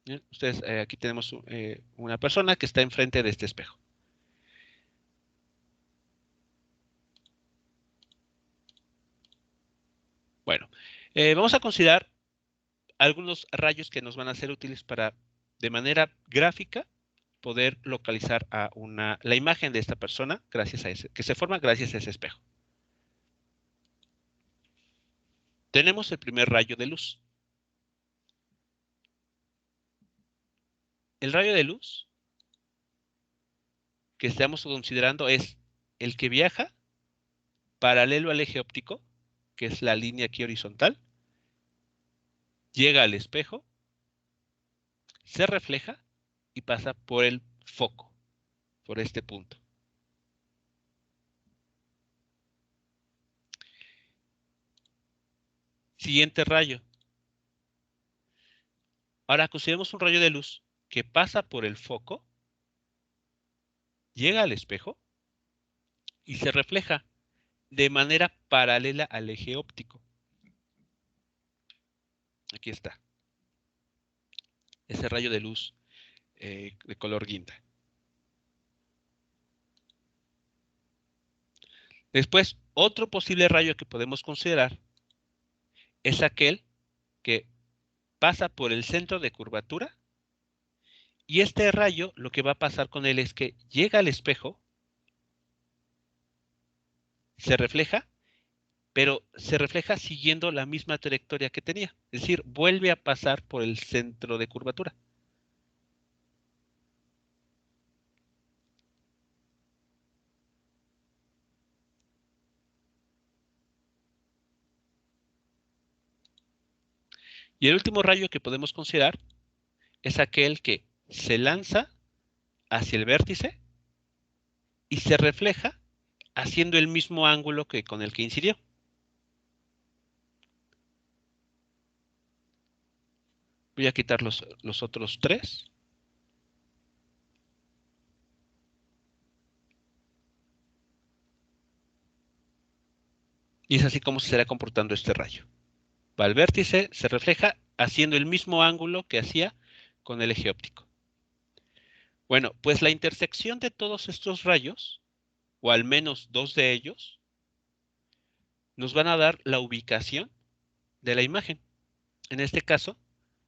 ¿Bien? Ustedes, aquí tenemos una persona que está enfrente de este espejo. Bueno, vamos a considerar algunos rayos que nos van a ser útiles para, de manera gráfica, poder localizar a la imagen de esta persona gracias a que se forma gracias a ese espejo. Tenemos el primer rayo de luz. El rayo de luz que estamos considerando es el que viaja paralelo al eje óptico, que es la línea aquí horizontal, llega al espejo, se refleja y pasa por el foco, por este punto. Siguiente rayo. Ahora consideremos un rayo de luz que pasa por el foco, llega al espejo y se refleja de manera paralela al eje óptico. Aquí está. Ese rayo de luz de color guinda. Después, otro posible rayo que podemos considerar es aquel que pasa por el centro de curvatura, y este rayo lo que va a pasar con él es que llega al espejo, se refleja, pero se refleja siguiendo la misma trayectoria que tenía. Es decir, vuelve a pasar por el centro de curvatura. Y el último rayo que podemos considerar es aquel que se lanza hacia el vértice y se refleja haciendo el mismo ángulo que con el que incidió. Voy a quitar los otros tres. Y es así como se estará comportando este rayo. Va al vértice, se refleja haciendo el mismo ángulo que hacía con el eje óptico. Bueno, pues la intersección de todos estos rayos, o al menos dos de ellos, nos van a dar la ubicación de la imagen. En este caso,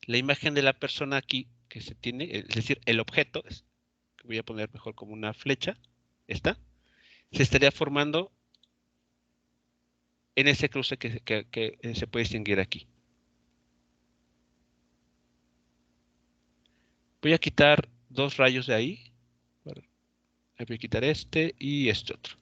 la imagen de la persona aquí que se tiene, es decir, el objeto, que voy a poner mejor como una flecha, esta, se estaría formando en ese cruce que se puede distinguir aquí. Voy a quitar dos rayos de ahí. Voy a quitar este y este otro.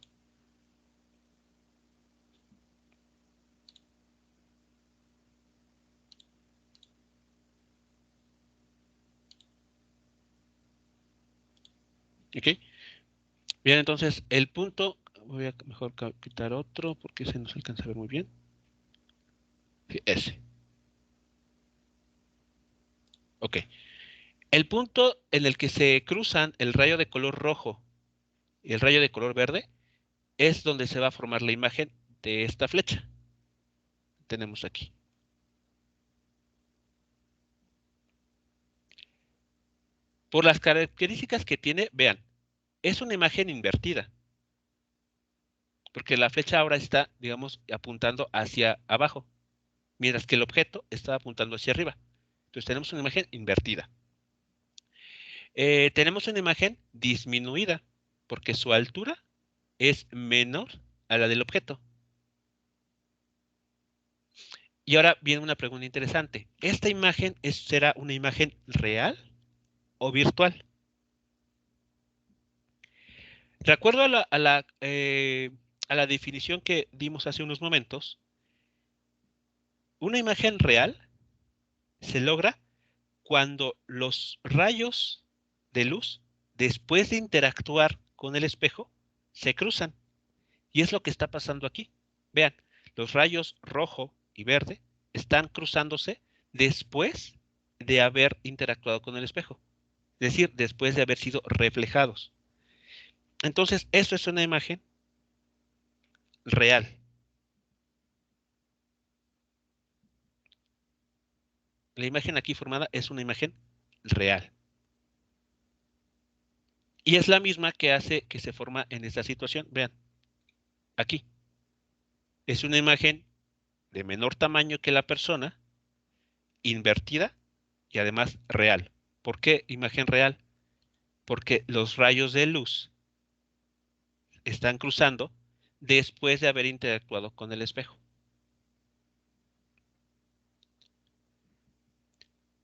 ¿Ok? Bien, entonces el punto, voy a mejor quitar otro porque ese no se alcanza a ver muy bien. Sí, ese. Ok. El punto en el que se cruzan el rayo de color rojo y el rayo de color verde es donde se va a formar la imagen de esta flecha. Tenemos aquí. Por las características que tiene, vean, es una imagen invertida, porque la flecha ahora está, digamos, apuntando hacia abajo, mientras que el objeto está apuntando hacia arriba. Entonces tenemos una imagen invertida. Tenemos una imagen disminuida, porque su altura es menor a la del objeto. Y ahora viene una pregunta interesante. ¿Esta imagen será una imagen real o virtual? De acuerdo a la definición que dimos hace unos momentos, una imagen real se logra cuando los rayos de luz, después de interactuar con el espejo, se cruzan. Y es lo que está pasando aquí. Vean, los rayos rojo y verde están cruzándose después de haber interactuado con el espejo. Es decir, después de haber sido reflejados. Entonces, eso es una imagen real. La imagen aquí formada es una imagen real. Y es la misma que hace que se forma en esta situación. Vean, aquí. Es una imagen de menor tamaño que la persona, invertida y además real. ¿Por qué imagen real? Porque los rayos de luz están cruzando después de haber interactuado con el espejo.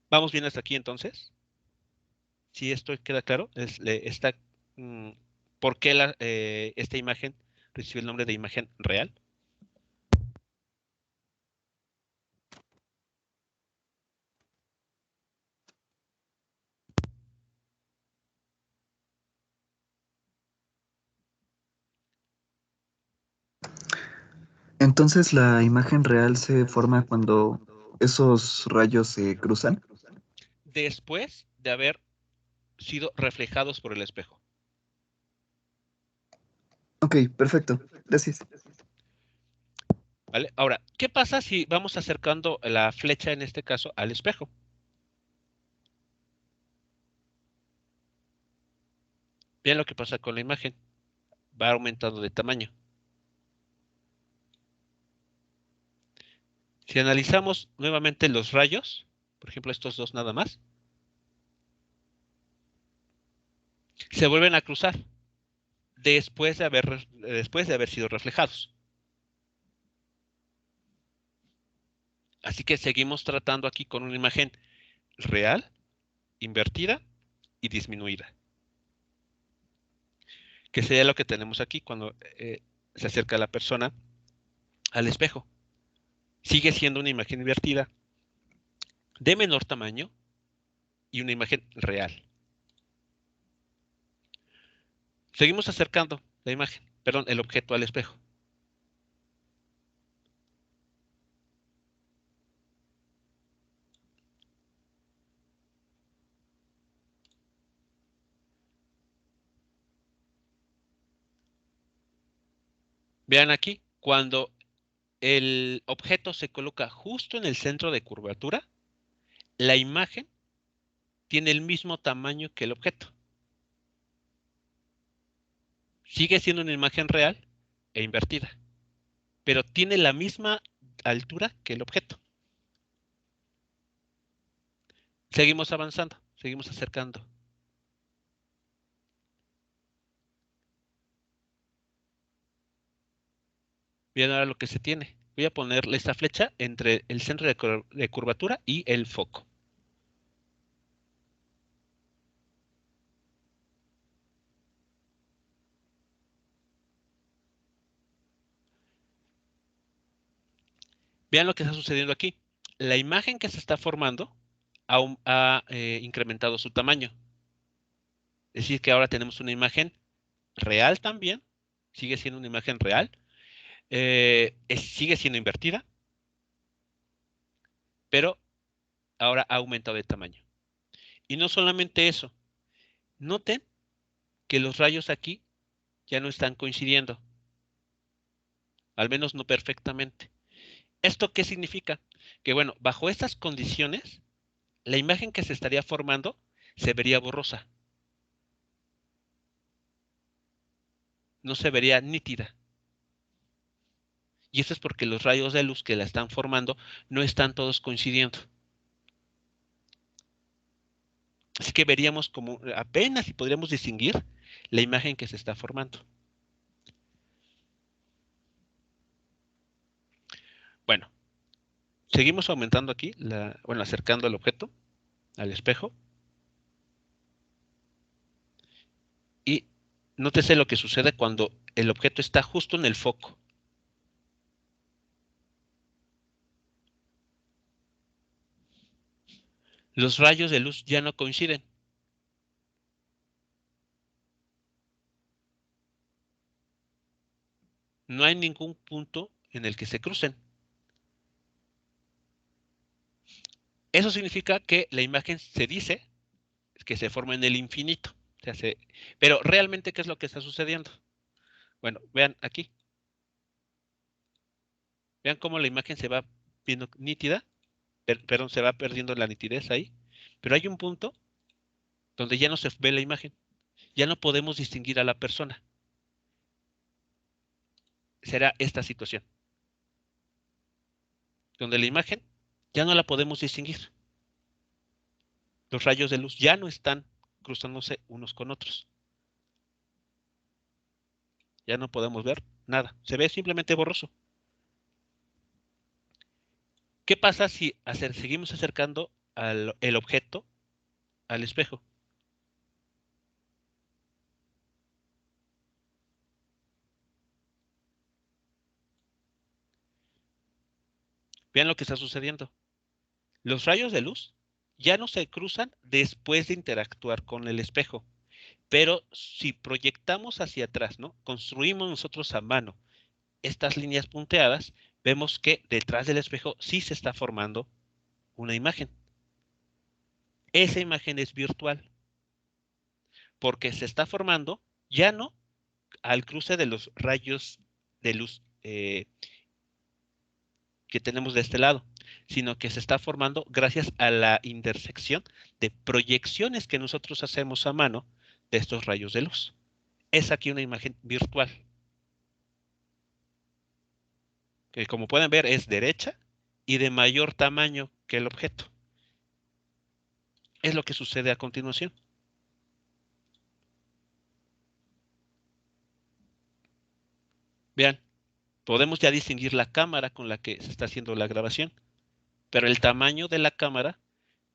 ¿Vamos bien hasta aquí entonces? Si esto queda claro, mm, ¿por qué esta imagen recibe el nombre de imagen real? Entonces la imagen real se forma cuando esos rayos se cruzan. Después de haber sido reflejados por el espejo. Ok, perfecto. Gracias. ¿Vale? Ahora, ¿qué pasa si vamos acercando la flecha, en este caso, al espejo? Vean lo que pasa con la imagen. Va aumentando de tamaño. Si analizamos nuevamente los rayos, por ejemplo estos dos nada más, se vuelven a cruzar después de haber sido reflejados. Así que seguimos tratando aquí con una imagen real, invertida y disminuida. Que sería lo que tenemos aquí cuando se acerca la persona al espejo. Sigue siendo una imagen invertida de menor tamaño y una imagen real. Seguimos acercando la imagen, perdón, el objeto al espejo. Vean aquí, cuando el objeto se coloca justo en el centro de curvatura, la imagen tiene el mismo tamaño que el objeto. Sigue siendo una imagen real e invertida, pero tiene la misma altura que el objeto. Seguimos avanzando, seguimos acercando. Vean ahora lo que se tiene. Voy a ponerle esta flecha entre el centro de curvatura y el foco. Vean lo que está sucediendo aquí. La imagen que se está formando ha incrementado su tamaño. Es decir, que ahora tenemos una imagen real también. Sigue siendo una imagen real. Sigue siendo invertida. Pero ahora ha aumentado de tamaño. Y no solamente eso. Noten que los rayos aquí ya no están coincidiendo. Al menos no perfectamente. ¿Esto qué significa? Que bueno, bajo estas condiciones, la imagen que se estaría formando se vería borrosa. No se vería nítida. Y eso es porque los rayos de luz que la están formando no están todos coincidiendo. Así que veríamos como apenas si podríamos distinguir la imagen que se está formando. Bueno, seguimos aumentando aquí, acercando el objeto al espejo. Y nótese lo que sucede cuando el objeto está justo en el foco. Los rayos de luz ya no coinciden. No hay ningún punto en el que se crucen. Eso significa que la imagen se dice que se forma en el infinito. Pero realmente, ¿qué es lo que está sucediendo? Bueno, vean aquí. Vean cómo la imagen se va viendo nítida. Perdón, se va perdiendo la nitidez ahí. Pero hay un punto donde ya no se ve la imagen. Ya no podemos distinguir a la persona. Será esta situación, donde la imagen ya no la podemos distinguir. Los rayos de luz ya no están cruzándose unos con otros. Ya no podemos ver nada. Se ve simplemente borroso. ¿Qué pasa si seguimos acercando el objeto al espejo? Vean lo que está sucediendo. Los rayos de luz ya no se cruzan después de interactuar con el espejo. Pero si proyectamos hacia atrás, ¿no? Construimos nosotros a mano estas líneas punteadas, vemos que detrás del espejo sí se está formando una imagen. Esa imagen es virtual, porque se está formando ya no al cruce de los rayos de luz que tenemos de este lado, sino que se está formando gracias a la intersección de proyecciones que nosotros hacemos a mano de estos rayos de luz. Es aquí una imagen virtual, que como pueden ver es derecha y de mayor tamaño que el objeto. Es lo que sucede a continuación. Vean, podemos ya distinguir la cámara con la que se está haciendo la grabación, pero el tamaño de la cámara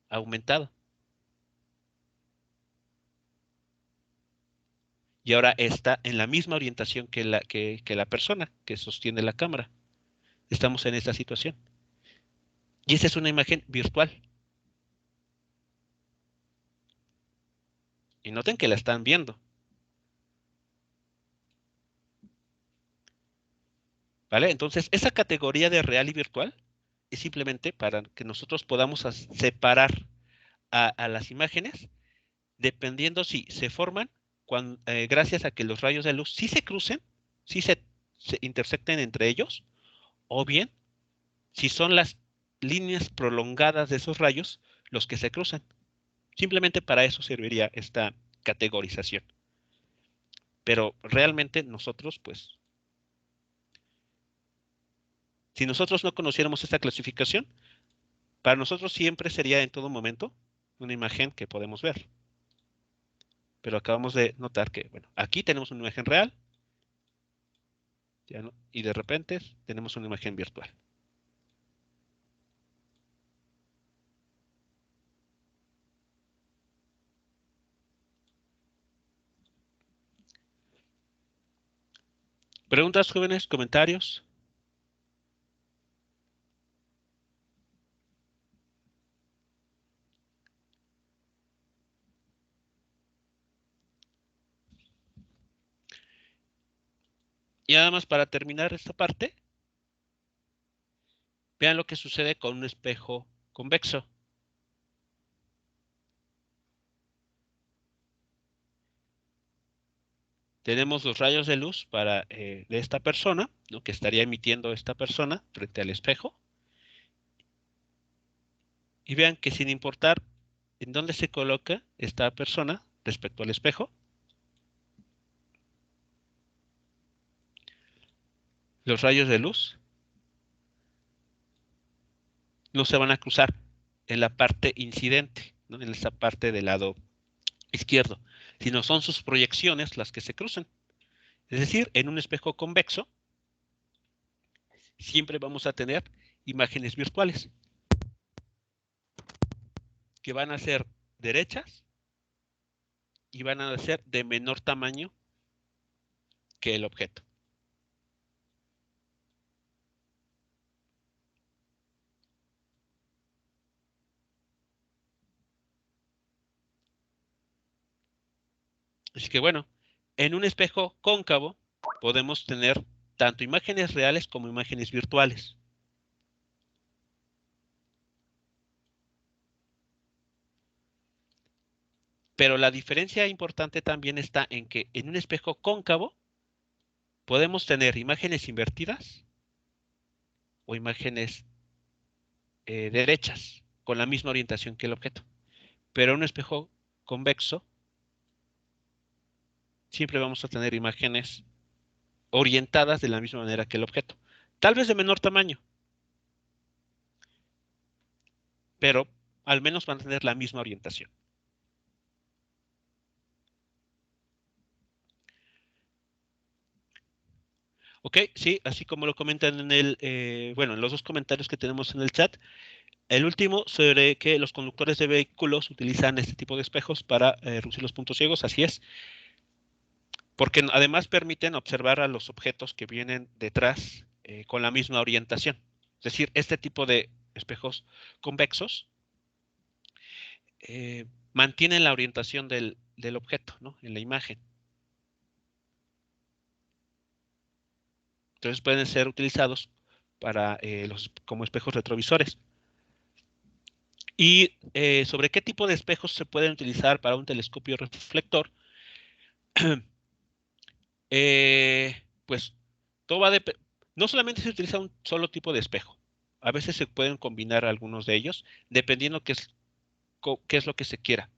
ha aumentado. Y ahora está en la misma orientación que la persona que sostiene la cámara. Estamos en esta situación. Y esa es una imagen virtual. Y noten que la están viendo. ¿Vale? Entonces, esa categoría de real y virtual es simplemente para que nosotros podamos separar a las imágenes dependiendo si se forman gracias a que los rayos de luz sí se crucen, sí se intersecten entre ellos, o bien si son las líneas prolongadas de esos rayos los que se cruzan. Simplemente para eso serviría esta categorización. Pero realmente nosotros, pues, si nosotros no conociéramos esta clasificación, para nosotros siempre sería en todo momento una imagen que podemos ver. Pero acabamos de notar que, bueno, aquí tenemos una imagen real, ¿ya no? Y de repente tenemos una imagen virtual. ¿Preguntas, jóvenes? ¿Comentarios? Y nada más para terminar esta parte, vean lo que sucede con un espejo convexo. Tenemos los rayos de luz de esta persona, ¿no? Que estaría emitiendo esta persona frente al espejo. Y vean que sin importar en dónde se coloca esta persona respecto al espejo, los rayos de luz no se van a cruzar en la parte incidente, ¿no? En esta parte del lado izquierdo, sino son sus proyecciones las que se cruzan. Es decir, en un espejo convexo siempre vamos a tener imágenes virtuales que van a ser derechas y van a ser de menor tamaño que el objeto. Así que bueno, en un espejo cóncavo podemos tener tanto imágenes reales como imágenes virtuales. Pero la diferencia importante también está en que en un espejo cóncavo podemos tener imágenes invertidas o imágenes derechas con la misma orientación que el objeto. Pero en un espejo convexo siempre vamos a tener imágenes orientadas de la misma manera que el objeto. Tal vez de menor tamaño, pero al menos van a tener la misma orientación. Ok, sí, así como lo comentan en los dos comentarios que tenemos en el chat. El último sobre que los conductores de vehículos utilizan este tipo de espejos para reducir los puntos ciegos, así es, porque además permiten observar a los objetos que vienen detrás con la misma orientación. Es decir, este tipo de espejos convexos mantienen la orientación del objeto, ¿no? En la imagen. Entonces pueden ser utilizados como espejos retrovisores. Y sobre qué tipo de espejos se pueden utilizar para un telescopio reflector, pues todo va de... No solamente se utiliza un solo tipo de espejo. A veces se pueden combinar algunos de ellos, dependiendo qué es lo que se quiera.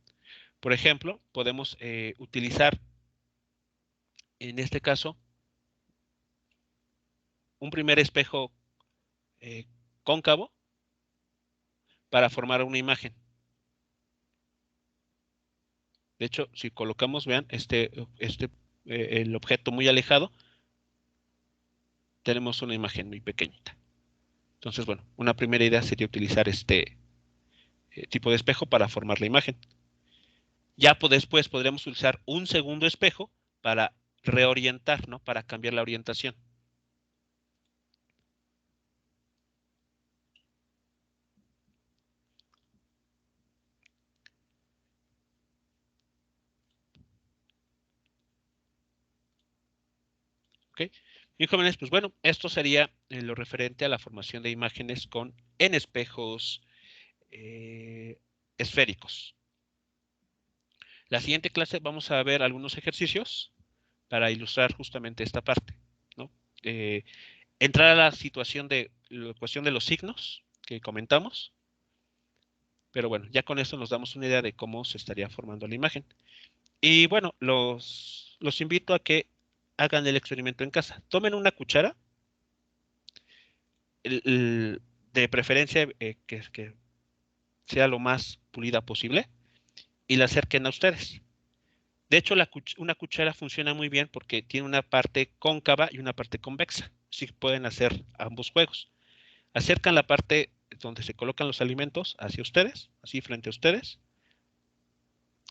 Por ejemplo, podemos utilizar, en este caso, un primer espejo cóncavo para formar una imagen. De hecho, si colocamos, vean, el objeto muy alejado, tenemos una imagen muy pequeñita. Entonces, bueno, una primera idea sería utilizar este tipo de espejo para formar la imagen. Ya después podríamos utilizar un segundo espejo para reorientar, ¿no? Para cambiar la orientación. ¿Ok? Bien, jóvenes, pues bueno, esto sería lo referente a la formación de imágenes en espejos esféricos. La siguiente clase vamos a ver algunos ejercicios para ilustrar justamente esta parte, ¿no? Entrar a la situación de la cuestión de los signos que comentamos, pero bueno, ya con esto nos damos una idea de cómo se estaría formando la imagen. Y bueno, los invito a que hagan el experimento en casa. Tomen una cuchara, de preferencia que sea lo más pulida posible, y la acerquen a ustedes. De hecho, una cuchara funciona muy bien porque tiene una parte cóncava y una parte convexa. Así que pueden hacer ambos juegos. Acercan la parte donde se colocan los alimentos hacia ustedes, así frente a ustedes.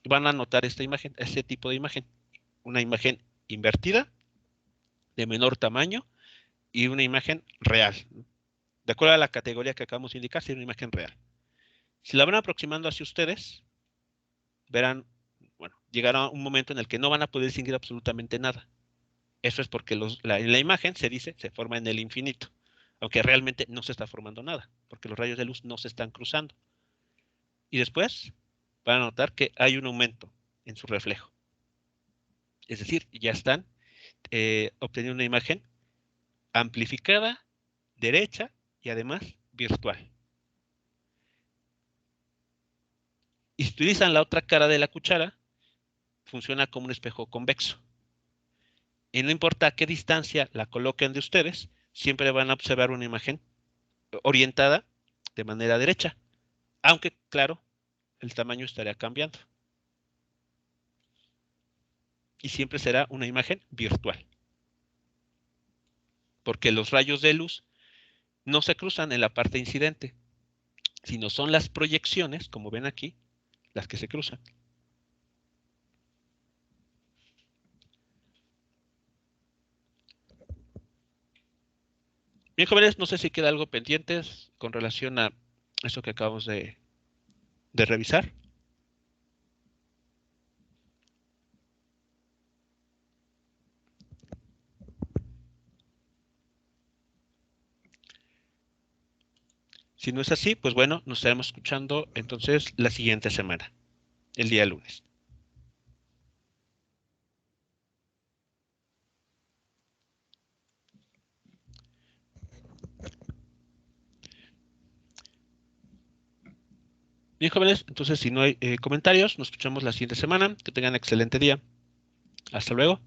Van a notar esta imagen, este tipo de imagen. Una imagen invertida, de menor tamaño, y una imagen real. De acuerdo a la categoría que acabamos de indicar, sería una imagen real. Si la van aproximando hacia ustedes, verán, bueno, llegará un momento en el que no van a poder distinguir absolutamente nada. Eso es porque la imagen se dice, se forma en el infinito, aunque realmente no se está formando nada, porque los rayos de luz no se están cruzando. Y después van a notar que hay un aumento en su reflejo. Es decir, ya están obteniendo una imagen amplificada, derecha y además virtual. Y si utilizan la otra cara de la cuchara, funciona como un espejo convexo. Y no importa a qué distancia la coloquen de ustedes, siempre van a observar una imagen orientada de manera derecha, aunque, claro, el tamaño estaría cambiando. Y siempre será una imagen virtual. Porque los rayos de luz no se cruzan en la parte incidente, sino son las proyecciones, como ven aquí, las que se cruzan. Bien, jóvenes, no sé si queda algo pendiente con relación a eso que acabamos de revisar. Si no es así, pues bueno, nos estaremos escuchando entonces la siguiente semana, el día lunes. Bien, jóvenes, entonces si no hay comentarios, nos escuchamos la siguiente semana. Que tengan excelente día. Hasta luego.